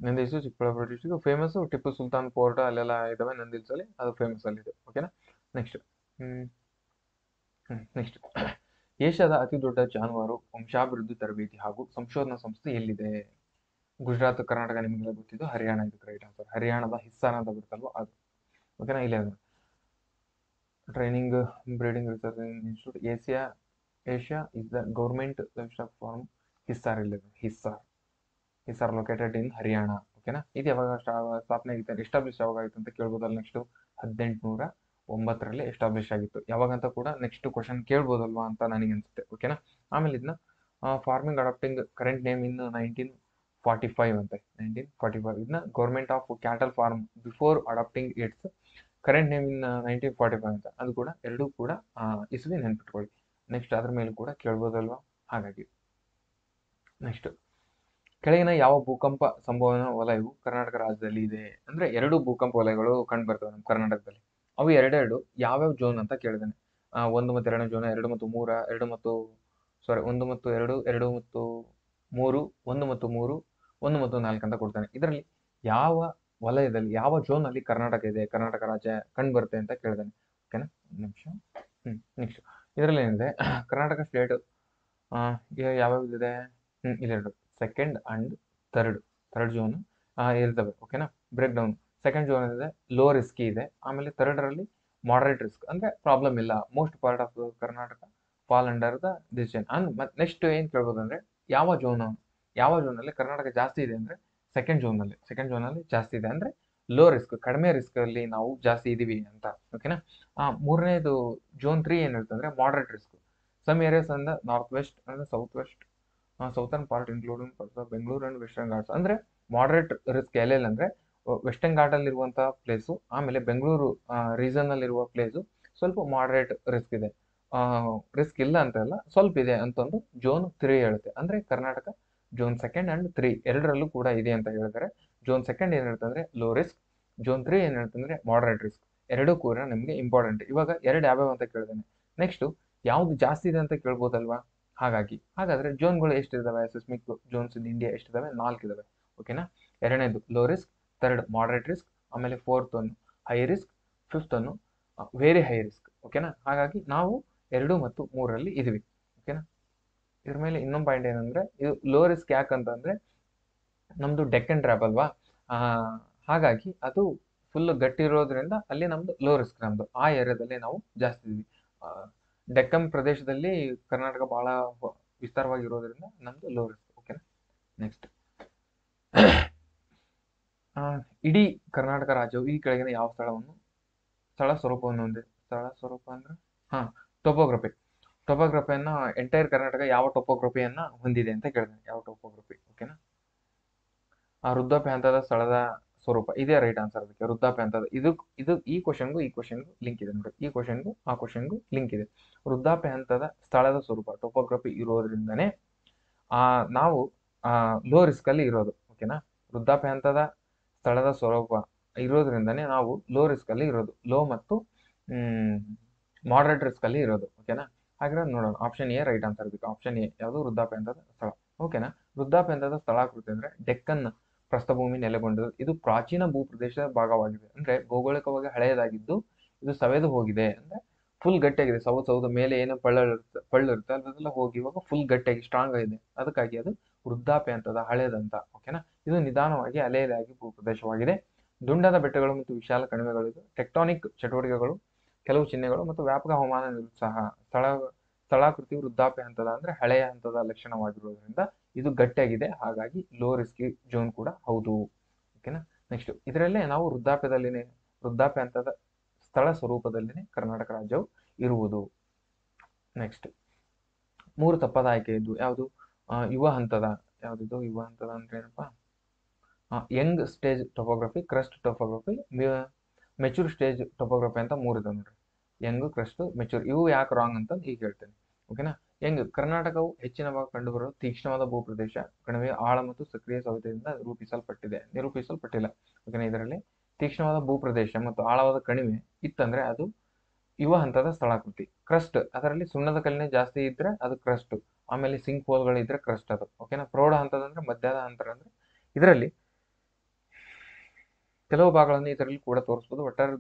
Nandi hills, Chikkaballapur district. Famous Tipu Sultan fort ಅಲ್ಲೆಲ್ಲ ಇದಾವೆ ನಂದಿ ಹಿಲ್ಸ್ ಅಲ್ಲಿ, ಅದು ಫೇಮಸ್ ಅಲ್ಲಿ ಇದೆ. ಓಕೆನಾ, ನೆಕ್ಸ್ಟ್ ನೆಕ್ಸ್ಟ್ ಏಷ್ಯಾದ ಅತಿ ದೊಡ್ಡ ಜಾನುವಾರು ವಂಶಾಭಿವೃದ್ಧಿ ತರಬೇತಿ ಹಾಗೂ ಸಂಶೋಧನಾ ಸಂಸ್ಥೆ ಎಲ್ಲಿದೆ? ಗುಜರಾತ್, ಕರ್ನಾಟಕ ನಿಮಗೆಲ್ಲ ಗೊತ್ತಿದ್ದು, ಹರಿಯಾಣ ಇದಕ್ಕೆ ರೈಟ್ ಆನ್ಸರ್. ಹರಿಯಾಣದ ಹಿಸ್ಸಾರ್ ಅಂತ ಬರುತ್ತಲ್ವ ಅದು. ಓಕೆನಾ, ಇಲ್ಲೇ training breeding research institute Asia is the government livestock farm Hissar ಇಲ್ಲಿದೆ. Hissar located in Haryana. ಓಕೆನಾ, ಇದು ಯಾವಾಗ ಸ್ಥಾಪನೆ ಆಗಿತ್ತು, ಎಸ್ಟಾಬ್ಲಿಷ್ ಯಾವಾಗ ಆಯಿತು ಅಂತ ಕೇಳ್ಬೋದಲ್ಲ. ನೆಕ್ಸ್ಟ್ 1809 ಎಸ್ಟಾಬ್ಲಿಷ್ ಆಗಿತ್ತು. ಯಾವಾಗಂತ ಕೂಡ ನೆಕ್ಸ್ಟ್ ಕ್ವಶನ್ ಕೇಳ್ಬೋದಲ್ವಾ ಅಂತ ನನಗೆ ಅನ್ಸುತ್ತೆ. ಓಕೆನಾ, ಆಮೇಲೆ ಇದನ್ನ farming adopting current name in 1945 ಅಂತೆ. 1945 ಇದನ್ನ government of cattle farm before adopting its current name in 1945 ಅಂತ. ಅದು ಕೂಡ ಎರಡೂ ಕೂಡ ಇಸ್ವಿ ನೆನ್ಪಿಟ್ಕೊಳ್ಳಿ. ನೆಕ್ಸ್ಟ್ ಅದ್ರ ಮೇಲೆ ಕೂಡ ಕೇಳ್ಬೋದಲ್ವಾ, ಹಾಗಾಗಿ. ನೆಕ್ಸ್ಟ್, ಕೆಳಗಿನ ಯಾವ ಭೂಕಂಪ ಸಂಭವನಾ ವಲಯವು ಕರ್ನಾಟಕ ರಾಜ್ಯದಲ್ಲಿ ಇದೆ? ಅಂದ್ರೆ 2 ಭೂಕಂಪ ವಲಯಗಳು ಕಂಡು ಬರ್ತವೆ ನಮ್ಮ ಕರ್ನಾಟಕದಲ್ಲಿ. ಅವು ಎರಡೆರಡು ಯಾವ್ಯಾವ ಝೋನ್ ಅಂತ ಕೇಳಿದಾನೆ. 1 ಮತ್ತು 2 ಝೋನ್, 2 ಮತ್ತು 3, 1 ಮತ್ತು 2, 2 ಮತ್ತು 3, 1 ಮತ್ತು 3, 1 ಮತ್ತು 4 ಅಂತ ಕೊಡ್ತಾನೆ. ಇದರಲ್ಲಿ ಯಾವ ವಲಯದಲ್ಲಿ, ಯಾವ ಝೋನ್ ಅಲ್ಲಿ ಕರ್ನಾಟಕ ಇದೆ, ಕರ್ನಾಟಕ ರಾಜ್ಯ ಕಂಡು ಬರುತ್ತೆ ಅಂತ ಕೇಳಿದಾನೆ. ಓಕೆನಾ, ನಿಮಿಷ. ನೆಕ್ಸ್ಟ್ ಇದರಲ್ಲಿ ಏನಿದೆ, ಕರ್ನಾಟಕ ಸ್ಟೇಟ್ ಯಾವ್ಯಾವ್ದಿದೆ? ಇಲ್ಲೆರಡು, ಸೆಕೆಂಡ್ ಅಂಡ್ ಥರ್ಡ್ ಝೋನ್ ಇರ್ತವೆ. ಓಕೆನಾ, ಬ್ರೇಕ್ ಡೌನ್. ಸೆಕೆಂಡ್ ಝೋನ್ ಇದೆ ಲೋ ರಿಸ್ಕಿ ಇದೆ, ಆಮೇಲೆ ಥರ್ಡರಲ್ಲಿ ಮಾಡರೇಟ್ ರಿಸ್ಕ್, ಅಂದ್ರೆ ಪ್ರಾಬ್ಲಮ್ ಇಲ್ಲ. Most part of Karnataka fall under the this zone. Next ಏನ್ ಕೇಳ್ಬೋದು ಅಂದ್ರೆ ಯಾವ ಝೋನಲ್ಲಿ ಕರ್ನಾಟಕ ಜಾಸ್ತಿ ಇದೆ ಅಂದ್ರೆ ಸೆಕೆಂಡ್ ಝೋನಲ್ಲಿ ಜಾಸ್ತಿ ಇದೆ, ಅಂದ್ರೆ ಲೋ ರಿಸ್ಕ್, ಕಡಿಮೆ ರಿಸ್ಕ್ ಅಲ್ಲಿ ನಾವು ಜಾಸ್ತಿ ಇದೀವಿ ಅಂತ. ಓಕೆನಾ, ಮೂರನೇದು ಝೋನ್ 3 ಏನಿರುತ್ತೆ ಅಂದ್ರೆ ಮಾಡರೇಟ್ ರಿಸ್ಕ್. ಸಮ್ ಏರಿಯಾಸ್ ಅಂದ ನಾರ್ತ್ ವೆಸ್ಟ್ ಅಂದ್ರೆ south west, southern part including Bengaluru and western Ghats. ಅಂದ್ರೆ ಮಾಡರೇಟ್ ರಿಸ್ಕ್ ಎಲ್ಲೆಲ್ಲ ಅಂದ್ರೆ ವೆಸ್ಟರ್ನ್ ಘಾಟ್ ಅಲ್ಲಿ ಇರುವಂತಹ ಪ್ಲೇಸು, ಆಮೇಲೆ ಬೆಂಗಳೂರು ರೀಸನ್ ಅಲ್ಲಿ ಇರುವ ಪ್ಲೇಸು ಸ್ವಲ್ಪ ಮಾಡರೇಟ್ ರಿಸ್ಕ್ ಇದೆ. ರಿಸ್ಕ್ ಇಲ್ಲ ಅಂತ ಅಲ್ಲ, ಸ್ವಲ್ಪ ಇದೆ ಅಂತ ಒಂದು ಝೋನ್ 3 ಹೇಳುತ್ತೆ. ಅಂದ್ರೆ ಕರ್ನಾಟಕ ಝೋನ್ 2 ಅಂಡ್ 3 ಎರಡರಲ್ಲೂ ಕೂಡ ಇದೆ ಅಂತ ಹೇಳಿದರೆ, ಝೋನ್ 2 ಏನ್ ಹೇಳ್ತಂದ್ರೆ ಅಂದ್ರೆ ಲೋ ರಿಸ್ಕ್, ಝೋನ್ 3 ಏನ್ ಹೇಳ್ತಂದ್ರೆ ಮಾಡರೇಟ್ ರಿಸ್ಕ್. ಎರಡೂ ಕೂಡ ನಿಮ್ಗೆ ಇಂಪಾರ್ಟೆಂಟ್. ಇವಾಗ ಎರಡು ಯಾವ್ಯಾವ ಅಂತ ಕೇಳಿದ್ದೇನೆ. ನೆಕ್ಸ್ಟ್ ಯಾವ್ದು ಜಾಸ್ತಿ ಇದೆ ಅಂತ ಕೇಳ್ಬೋದಲ್ವಾ, ಹಾಗಾದ್ರೆ ಝೋನ್ಗಳು ಎಷ್ಟಿದಾವೆ? ಸಿಸ್ಮಿಕ್ ಝೋನ್ಸ್ ಇನ್ ಇಂಡಿಯಾ ಎಷ್ಟಿದಾವೆ? 4 ಇದಾವೆ. ಓಕೆನಾ, ಎರಡನೇದು low risk, third moderate risk, ಆಮೇಲೆ fourth one high risk, fifth one very high risk. ಓಕೆನಾ, ಹಾಗಾಗಿ ನಾವು 2 ಮತ್ತು 3ರಲ್ಲಿ ಇದೀವಿ. ಓಕೆನಾ, ಇದ್ರ ಮೇಲೆ ಇನ್ನೊಂದು ಪಾಯಿಂಟ್ ಏನಂದ್ರೆ, ಇದು ಲೋ ರಿಸ್ಕ್ ಯಾಕಂತಂದ್ರೆ ನಮ್ದು ಡೆಕ್ಕನ್ ಟ್ರ್ಯಾಪ್ ಅಲ್ವಾ, ಹಾಗಾಗಿ ಅದು ಫುಲ್ ಗಟ್ಟಿ ಇರೋದ್ರಿಂದ ಅಲ್ಲಿ ನಮ್ದು ಲೋ ರಿಸ್ಕ್ ನಮ್ದು ಆ ಏರಿಯಾದಲ್ಲಿ ನಾವು ಜಾಸ್ತಿ ಇದೀವಿ. ಡೆಕ್ಕನ್ ಪ್ರದೇಶದಲ್ಲಿ ಕರ್ನಾಟಕ ಬಹಳ ವಿಸ್ತಾರವಾಗಿರೋದ್ರಿಂದ ನಮ್ದು ಲೋ ರಿಸ್ಕ್. ಓಕೆನಾ. ನೆಕ್ಸ್ಟ್, ಇಡೀ ಕರ್ನಾಟಕ ರಾಜ್ಯವು ಈ ಕೆಳಗಿನ ಯಾವ ಸ್ಥಳ ಸ್ವರೂಪವನ್ನು ಹೊಂದಿದೆ? ಸ್ಥಳ ಸ್ವರೂಪ ಅಂದ್ರೆ ಟೋಪೋಗ್ರಫಿ. ಟೋಪೋಗ್ರಫಿಯನ್ನ ಎಂಟೈರ್ ಕರ್ನಾಟಕ ಯಾವ ಟೋಪೋಗ್ರಫಿಯನ್ನ ಹೊಂದಿದೆ ಅಂತ ಕೇಳಿದೆ. ಯಾವ ಟೋಪೋಗ್ರಫಿ? ಓಕೆನಾ. ವೃದ್ಧಾಪ್ಯ ಹಂತದ ಸ್ಥಳದ ಸ್ವರೂಪ ಇದೇ ರೈಟ್ ಆನ್ಸರ್. ಅದಕ್ಕೆ ವೃದ್ಧಾಪ್ಯ ಹಂತದ ಇದು ಈ ಕ್ವಶನ್ಗೂ ಲಿಂಕ್ ಇದೆ ನೋಡಿ. ಈ ಕ್ವಶನ್ಗೂ ಆ ಕ್ವಶನ್ಗೂ ಲಿಂಕ್ ಇದೆ. ವೃದ್ಧಾಪ್ಯ ಹಂತದ ಸ್ಥಳದ ಸ್ವರೂಪ ಟೋಪೋಗ್ರಫಿ ಇರೋದ್ರಿಂದನೇ ನಾವು ಲೋ ರಿಸ್ಕ್ ಅಲ್ಲಿ ಇರೋದು. ಓಕೆನಾ. ವೃದ್ಧಾಪ್ಯ ಹಂತದ ಸ್ಥಳದ ಸ್ವರೂಪ ಇರೋದ್ರಿಂದನೇ ನಾವು ಲೋ ರಿಸ್ಕ್ ಅಲ್ಲಿ ಇರೋದು. ಲೋ ಮತ್ತು ಮಾಡರೇಟ್ ರಿಸ್ಕ್ ಅಲ್ಲಿ ಇರೋದು. ಓಕೆನಾ. ಹಾಗಿರೋದು ನೋಡೋಣ. Option A right answer. ಇದಕ್ಕೆ ಆಪ್ಷನ್ ಎ ಯಾವುದು? ವೃದ್ಧಾಪ್ಯ ಹಂತದ ಸ್ಥಳ. ಓಕೆನಾ. ವೃದ್ಧಾಪ್ಯ ಹಂತದ ಸ್ಥಳಾಕೃತಿ ಅಂದ್ರೆ ಡೆಕ್ಕನ್ ಪ್ರಸ್ಥಭೂಮಿ ನೆಲೆಗೊಂಡಿದೆ. ಇದು ಪ್ರಾಚೀನ ಭೂಪ್ರದೇಶದ ಭಾಗವಾಗಿದೆ. ಅಂದ್ರೆ ಭೌಗೋಳಿಕವಾಗಿ ಹಳೆಯದಾಗಿದ್ದು ಇದು ಸವೆದು ಹೋಗಿದೆ. ಅಂದ್ರೆ ಫುಲ್ ಗಟ್ಟಿಯಾಗಿದೆ. ಸೌದು ಮೇಲೆ ಏನೋ ಪಳ್ಳು ಇರುತ್ತೆ ಅದೆಲ್ಲ ಹೋಗಿ ಇವಾಗ ಫುಲ್ ಗಟ್ಟಿಯಾಗಿ ಸ್ಟ್ರಾಂಗ್ ಆಗಿದೆ. ಅದಕ್ಕಾಗಿ ಅದು ವೃದ್ಧಾಪ್ಯ ಹಂತದ ಹಳೆಯದಂತ. ಓಕೆನಾ. ಇದು ನಿಧಾನವಾಗಿ ಅಲೆಯಲಾಗಿ ಭೂಪ್ರದೇಶವಾಗಿದೆ. ದುಂಡಾದ ಬೆಟ್ಟಗಳು ಮತ್ತು ವಿಶಾಲ ಕಣಿವೆಗಳು, ಟೆಕ್ಟಾನಿಕ್ ಚಟುವಟಿಕೆಗಳು, ಕೆಲವು ಚಿಹ್ನೆಗಳು ಮತ್ತು ವ್ಯಾಪಕ ಹವಾಮಾನ ನಿರುತ್ಸಾಹ. ಸ್ಥಳಾಕೃತಿ ವೃದ್ಧಾಪ್ಯ ಹಂತದ ಅಂದ್ರೆ ಹಳೆಯ ಹಂತದ ಲಕ್ಷಣವಾಗಿರೋದ್ರಿಂದ ಇದು ಗಟ್ಟಿಯಾಗಿದೆ. ಹಾಗಾಗಿ ಲೋ ರಿಸ್ಕಿ ಝೋನ್ ಕೂಡ ಹೌದು. ಓಕೆನಾ. ನೆಕ್ಸ್ಟ್, ಇದರಲ್ಲೇ ನಾವು ವೃದ್ಧಾಪ್ಯ ಹಂತದ ಸ್ಥಳ ಸ್ವರೂಪದಲ್ಲಿನೇ ಕರ್ನಾಟಕ ರಾಜ್ಯವು ಇರುವುದು. ನೆಕ್ಸ್ಟ್, 3 ತಪ್ಪಾದ ಆಯ್ಕೆ ಇದ್ದು ಯಾವುದು? ಯುವ ಹಂತದ. ಯಾವ್ದಿದು ಯುವ ಹಂತದ ಅಂದ್ರೆ ಏನಪ್ಪಾ? Young stage topography, crust topography, mature stage topography ಅಂತ 3 ಇದೆ ನೋಡ್ರಿ. Young, crust, mature. ಇವು ಯಾಕೆ ರಾಂಗ್ ಅಂತ ಈಗ ಹೇಳ್ತೇನೆ. ಓಕೆನಾ. ಯಂಗ್ ಕರ್ನಾಟಕವು ಹೆಚ್ಚಿನ ಭಾಗ ಕಂಡುಬರುವ ತೀಕ್ಷ್ಣವಾದ ಭೂಪ್ರದೇಶ, ಕಣಿವೆ, ಆಳ ಮತ್ತು ಸಕ್ರಿಯ ಸವೆತದಿಂದ ನಿರೂಪಿಸಲ್ಪಟ್ಟಿಲ್ಲ. ಓಕೆನಾ. ಇದರಲ್ಲಿ ತೀಕ್ಷ್ಣವಾದ ಭೂಪ್ರದೇಶ ಮತ್ತು ಆಳವಾದ ಕಣಿವೆ ಇತ್ತಂದ್ರೆ ಅದು ಯುವ ಹಂತದ ಸ್ಥಳಾಕೃತಿ. ಕ್ರಸ್ಟ್ ಅದರಲ್ಲಿ ಸುಣ್ಣದ ಕಲ್ಲಿನ ಜಾಸ್ತಿ ಇದ್ರೆ ಅದು ಕ್ರಸ್ಟ್. ಆಮೇಲೆ ಸಿಂಕ್ ಹೋಲ್ಗಳು ಇದ್ರೆ ಕ್ರಸ್ಟ್ ಅದು. ಓಕೆನಾ. ಪ್ರೌಢ ಹಂತದ ಅಂದ್ರೆ ಮಧ್ಯದ ಹಂತ ಅಂದ್ರೆ ಇದರಲ್ಲಿ ಕೆಲವು ಭಾಗಗಳನ್ನು ಇದರಲ್ಲಿ ಕೂಡ ತೋರಿಸಬಹುದು. ಒಟ್ಟಾರೆ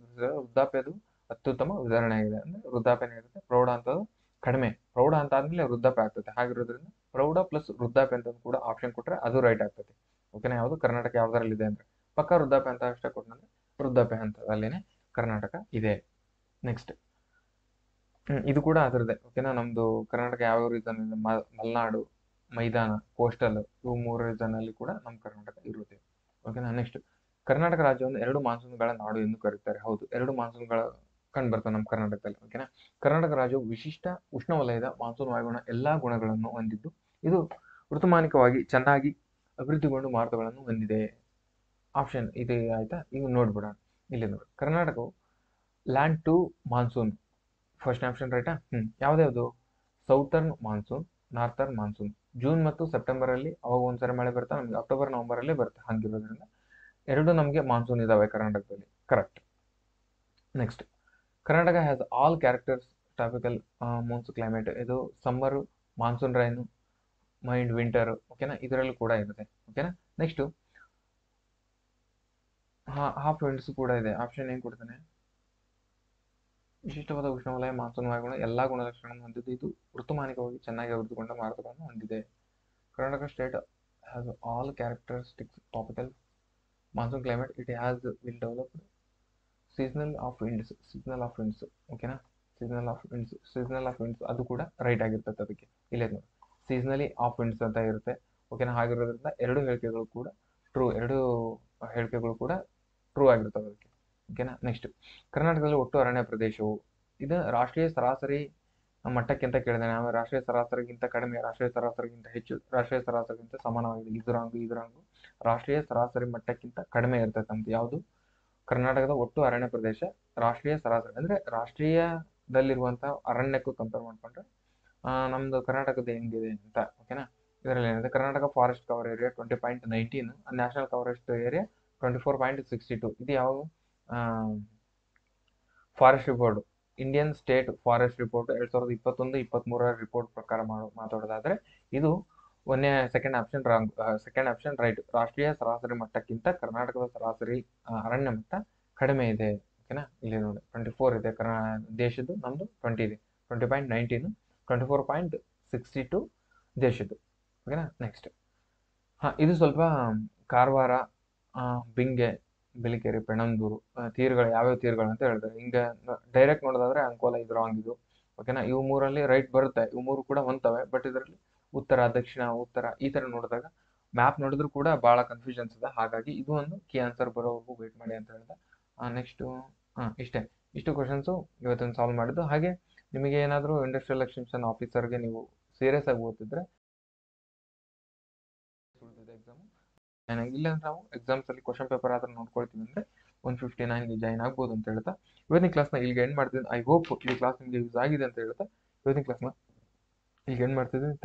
ವೃದ್ಧಾಪ್ಯದು ಅತ್ಯುತ್ತಮ ಉದಾಹರಣೆ ಆಗಿದೆ. ಅಂದ್ರೆ ವೃದ್ಧಾಪ್ಯನೇ ಇರುತ್ತೆ. ಪ್ರೌಢ ಹಂತದ ಕಡಿಮೆ. ಪ್ರೌಢ ಹಂತ ಆದ್ಮೇಲೆ ವೃದ್ಧಾಪ್ಯ ಆಗ್ತದೆ. ಹಾಗಿರೋದ್ರಿಂದ ಪ್ರೌಢ ಪ್ಲಸ್ ವೃದ್ಧಾಪ್ಯ ಅಂತ ಕೂಡ ಆಪ್ಷನ್ ಕೊಟ್ರೆ ಅದು ರೈಟ್ ಆಗ್ತದೆ. ಓಕೆನಾ. ಯಾವುದು ಕರ್ನಾಟಕ ಯಾವ್ದರಲ್ಲಿದೆ ಅಂದ್ರೆ ಪಕ್ಕ ವೃದ್ಧಾಪ್ಯ ಅಂತ ಅಷ್ಟೇ ಕೊಟ್ಟಂದ್ರೆ ವೃದ್ಧಾಪ್ಯ ಹಂತದಲ್ಲಿನೇ ಕರ್ನಾಟಕ ಇದೆ. ನೆಕ್ಸ್ಟ್, ಇದು ಕೂಡ ಅದರದೇ. ಓಕೆನಾ. ನಮ್ದು ಕರ್ನಾಟಕ ಯಾವ ರೀಸನ್ ಇದೆ? ಮಲೆನಾಡು, ಮೈದಾನ, ಕೋಸ್ಟಲ್, ಇವು 3 ರೀಸನ್ ಅಲ್ಲಿ ಕೂಡ ನಮ್ಮ ಕರ್ನಾಟಕ ಇರುತ್ತೆ. ಓಕೆನಾ. ನೆಕ್ಸ್ಟ್, ಕರ್ನಾಟಕ ರಾಜ್ಯವನ್ನು 2 ಮಾನ್ಸೂನ್ಗಳ ನಾಡು ಎಂದು ಕರೆಯುತ್ತಾರೆ. ಹೌದು, 2 ಮಾನ್ಸೂನ್ಗಳ ಕಂಡು ಬರ್ತವೆ ನಮ್ಮ ಕರ್ನಾಟಕದಲ್ಲಿ. ಓಕೆನಾ. ಕರ್ನಾಟಕ ರಾಜ್ಯವು ವಿಶಿಷ್ಟ ಉಷ್ಣವಲಯದ ಮಾನ್ಸೂನ್ ವಾಯುಗುಣ ಎಲ್ಲಾ ಗುಣಗಳನ್ನು ಹೊಂದಿದ್ದು ಇದು ಋತುಮಾನಿಕವಾಗಿ ಚೆನ್ನಾಗಿ ಅಭಿವೃದ್ಧಿಗೊಂಡು ಮಾರುತಗಳನ್ನು ಹೊಂದಿದೆ. ಆಪ್ಷನ್ ಇದೆ ಆಯ್ತಾ. ಈಗ ನೋಡ್ಬಿಡೋಣ. ಇಲ್ಲಿ ನೋಡಿ, ಕರ್ನಾಟಕವು land to monsoon. First option ರೈಟಾ? ಯಾವ್ದ್ಯಾವ್ದು? Southern monsoon, northern monsoon. June ಮತ್ತು ಸೆಪ್ಟೆಂಬರ್ ಅಲ್ಲಿ ಅವಾಗ ಒಂದ್ಸರಿ ಮಳೆ ಬರುತ್ತೆ. ನಮ್ಗೆ ಅಕ್ಟೋಬರ್ ನವೆಂಬರ್ ಅಲ್ಲೇ ಬರುತ್ತೆ. ಹಂಗಿರೋದ್ರಿಂದ 2 ನಮಗೆ ಮಾನ್ಸೂನ್ ಇದಾವೆ ಕರ್ನಾಟಕದಲ್ಲಿ. Correct. Next, Karnataka has all characters tropical monsoon climate. ಇದು summer, monsoon rain, mild winter. ಓಕೆನಾ. ಇದರಲ್ಲೂ ಕೂಡ ಇರುತ್ತೆ. ಓಕೆನಾ. ನೆಕ್ಸ್ಟ್, ಹಾಫ್ ವಿಂಡ್ಸ್ ಕೂಡ ಇದೆ. ಆಪ್ಷನ್ ಏನ್ ಕೊಡ್ತಾನೆ? ವಿಶಿಷ್ಟವಾದ ಉಷ್ಣವಲಯ ಮಾನ್ಸೂನ್ ವಾಯುಗುಣ ಎಲ್ಲಾ ಗುಣಲಕ್ಷಣಗಳನ್ನು ಹೊಂದಿದ್ದು ಇದು ಋತುಮಾನಿಕವಾಗಿ ಚೆನ್ನಾಗಿ ಅಭಿವೃದ್ಧಿಗೊಂಡ ಮಾರುತಗಳನ್ನು ಹೊಂದಿದೆ. Karnataka state has all characteristics tropical monsoon climate. It has will developed seasonal of winds. ಓಕೆನಾ. ಸೀಸನಲ್ ಆಫ್ ವಿಂಡ್ಸ್ ಅದು ಕೂಡ ರೈಟ್ ಆಗಿರ್ತದೆ. ಅದಕ್ಕೆ ಇಲ್ಲೇ ನೋಡಿ, ಸೀಸನಲಿ ಆಫ್ ವಿಂಡ್ಸ್ ಅಂತ ಇರುತ್ತೆ. ಓಕೆನಾ. ಹಾಗಿರೋದ್ರಿಂದ 2 ಹೇಳಿಕೆಗಳು ಕೂಡ ಟ್ರೂ ಆಗಿರ್ತವೆ ಅದಕ್ಕೆ. ಓಕೆನಾ. ನೆಕ್ಸ್ಟ್, ಕರ್ನಾಟಕದಲ್ಲಿ ಒಟ್ಟು ಅರಣ್ಯ ಪ್ರದೇಶವು ಇದು ರಾಷ್ಟ್ರೀಯ ಸರಾಸರಿ ಮಟ್ಟಕ್ಕಿಂತ ಕೇಳಿದೆ. ನಾವು ರಾಷ್ಟ್ರೀಯ ಸರಾಸರಿಗಿಂತ ಕಡಿಮೆ, ರಾಷ್ಟ್ರೀಯ ಸರಾಸರಿಗಿಂತ ಹೆಚ್ಚು, ರಾಷ್ಟ್ರೀಯ ಸರಾಸರಿಗಿಂತ ಸಮಾನವಾಗಿದೆ. ಇದರಾಂಗು ರಾಷ್ಟ್ರೀಯ ಸರಾಸರಿ ಮಟ್ಟಕ್ಕಿಂತ ಕಡಿಮೆ ಇರ್ತಕ್ಕಂಥ ಯಾವುದು? ಕರ್ನಾಟಕದ ಒಟ್ಟು ಅರಣ್ಯ ಪ್ರದೇಶ ರಾಷ್ಟ್ರೀಯ ಸರಾಸರಿ ಅಂದ್ರೆ ರಾಷ್ಟ್ರೀಯದಲ್ಲಿರುವಂತಹ ಅರಣ್ಯಕ್ಕೂ ಕಂಪೇರ್ ಮಾಡ್ಕೊಂಡ್ರೆ ನಮ್ದು ಕರ್ನಾಟಕದ ಹೆಂಗಿದೆ ಅಂತ. ಓಕೆನಾ. ಇದರಲ್ಲಿ ಏನಿದೆ? Karnataka forest cover area 20.19, national forest area 24.62. ಇದು ಯಾವ forest report? Indian state forest report 2021-23 report ಪ್ರಕಾರ ಮಾತಾಡೋದಾದ್ರೆ ಇದು ಸೆಕೆಂಡ್ ಆಪ್ಷನ್ ರೈಟ್. ರಾಷ್ಟ್ರೀಯ ಸರಾಸರಿ ಮಟ್ಟಕ್ಕಿಂತ ಕರ್ನಾಟಕದ ಸರಾಸರಿ ಅರಣ್ಯ ಮಟ್ಟ ಕಡಿಮೆ ಇದೆ. ಓಕೆನಾ. ಇಲ್ಲಿ ನೋಡಿ 24 ಇದೆ ದೇಶದ್ದು, ನಮ್ದು 20 ಇದೆ. 20.19, 24.62 ದೇಶದ್ದು. ಓಕೆನಾ. ನೆಕ್ಸ್ಟ್, ಇದು ಸ್ವಲ್ಪ ಕಾರವಾರ, ಬಿಂಗೆ, ಬಿಳಿಕೆರೆ, ಪೆಣಂದೂರು ತೀರ್ಗಳು ಯಾವ್ಯಾವ ತೀರ್ಗಳು ಅಂತ ಹೇಳ್ತಾರೆ. ಹಿಂಗೆ ಡೈರೆಕ್ಟ್ ನೋಡೋದಾದ್ರೆ ಅಂಕೋಲ ಇದು ರಾಂಗ್ ಇದು. ಓಕೆನಾ, ಇವು ಮೂರಲ್ಲಿ ರೈಟ್ ಬರುತ್ತೆ, ಇವು ಮೂರು ಕೂಡ ಹೊಂತವೆ. ಬಟ್ ಇದರಲ್ಲಿ ಉತ್ತರ, ದಕ್ಷಿಣ, ಉತ್ತರ ಈ ತರ ನೋಡಿದಾಗ ಮ್ಯಾಪ್ ನೋಡಿದ್ರು ಕೂಡ ಬಹಳ ಕನ್ಫ್ಯೂಷನ್ಸ್ ಇದೆ. ಹಾಗಾಗಿ ಇದು ಒಂದು ಕೀ ಆನ್ಸರ್ ಬರೋವರೆಗೂ ವೇಟ್ ಮಾಡಿ ಅಂತ ಹೇಳಿದೆ. ನೆಕ್ಸ್ಟು ಇಷ್ಟು ಕ್ವಶನ್ಸು ಇವತ್ತಿನ ಸಾಲ್ವ್ ಮಾಡಿದ್ದು. ಹಾಗೆ ನಿಮಗೆ ಏನಾದರೂ ಇಂಡಸ್ಟ್ರಿಯಲ್ ಎಕ್ಸ್ಟೆನ್ಷನ್ ಆಫೀಸರ್ಗೆ ನೀವು ಸೀರಿಯಸ್ ಆಗಿ ಓದ್ತಿದ್ರೆ ಎಕ್ಸಾಮು ಇಲ್ಲ ಅಂದ್ರೆ ನಾವು ಎಕ್ಸಾಮ್ಸ್ ಅಲ್ಲಿ ಕ್ವಶನ್ ಪೇಪರ್ ಆದ್ರೆ ನೋಡ್ಕೊಳ್ತೀವಿ ಅಂದ್ರೆ 159ಗೆ ಜಾಯ್ನ್ ಆಗ್ಬೋದು ಅಂತ ಹೇಳ್ತಾ ಇವತ್ತಿನ ಕ್ಲಾಸ್ನ ಇಲ್ಲಿಗೆ ಎಂಡ್ ಮಾಡ್ತೀನಿ. ಐ ಹೋಪ್ ಈ ಕ್ಲಾಸ್ ನಿಮಗೆ ಯೂಸ್ ಆಗಿದೆ ಅಂತ ಹೇಳ್ತಾ ಇವತ್ತಿನ ಕ್ಲಾಸ್ನ ಇಲ್ಲಿಗೆ ಎಂಡ್ ಮಾಡ್ತಿದ್ದೀನಿ.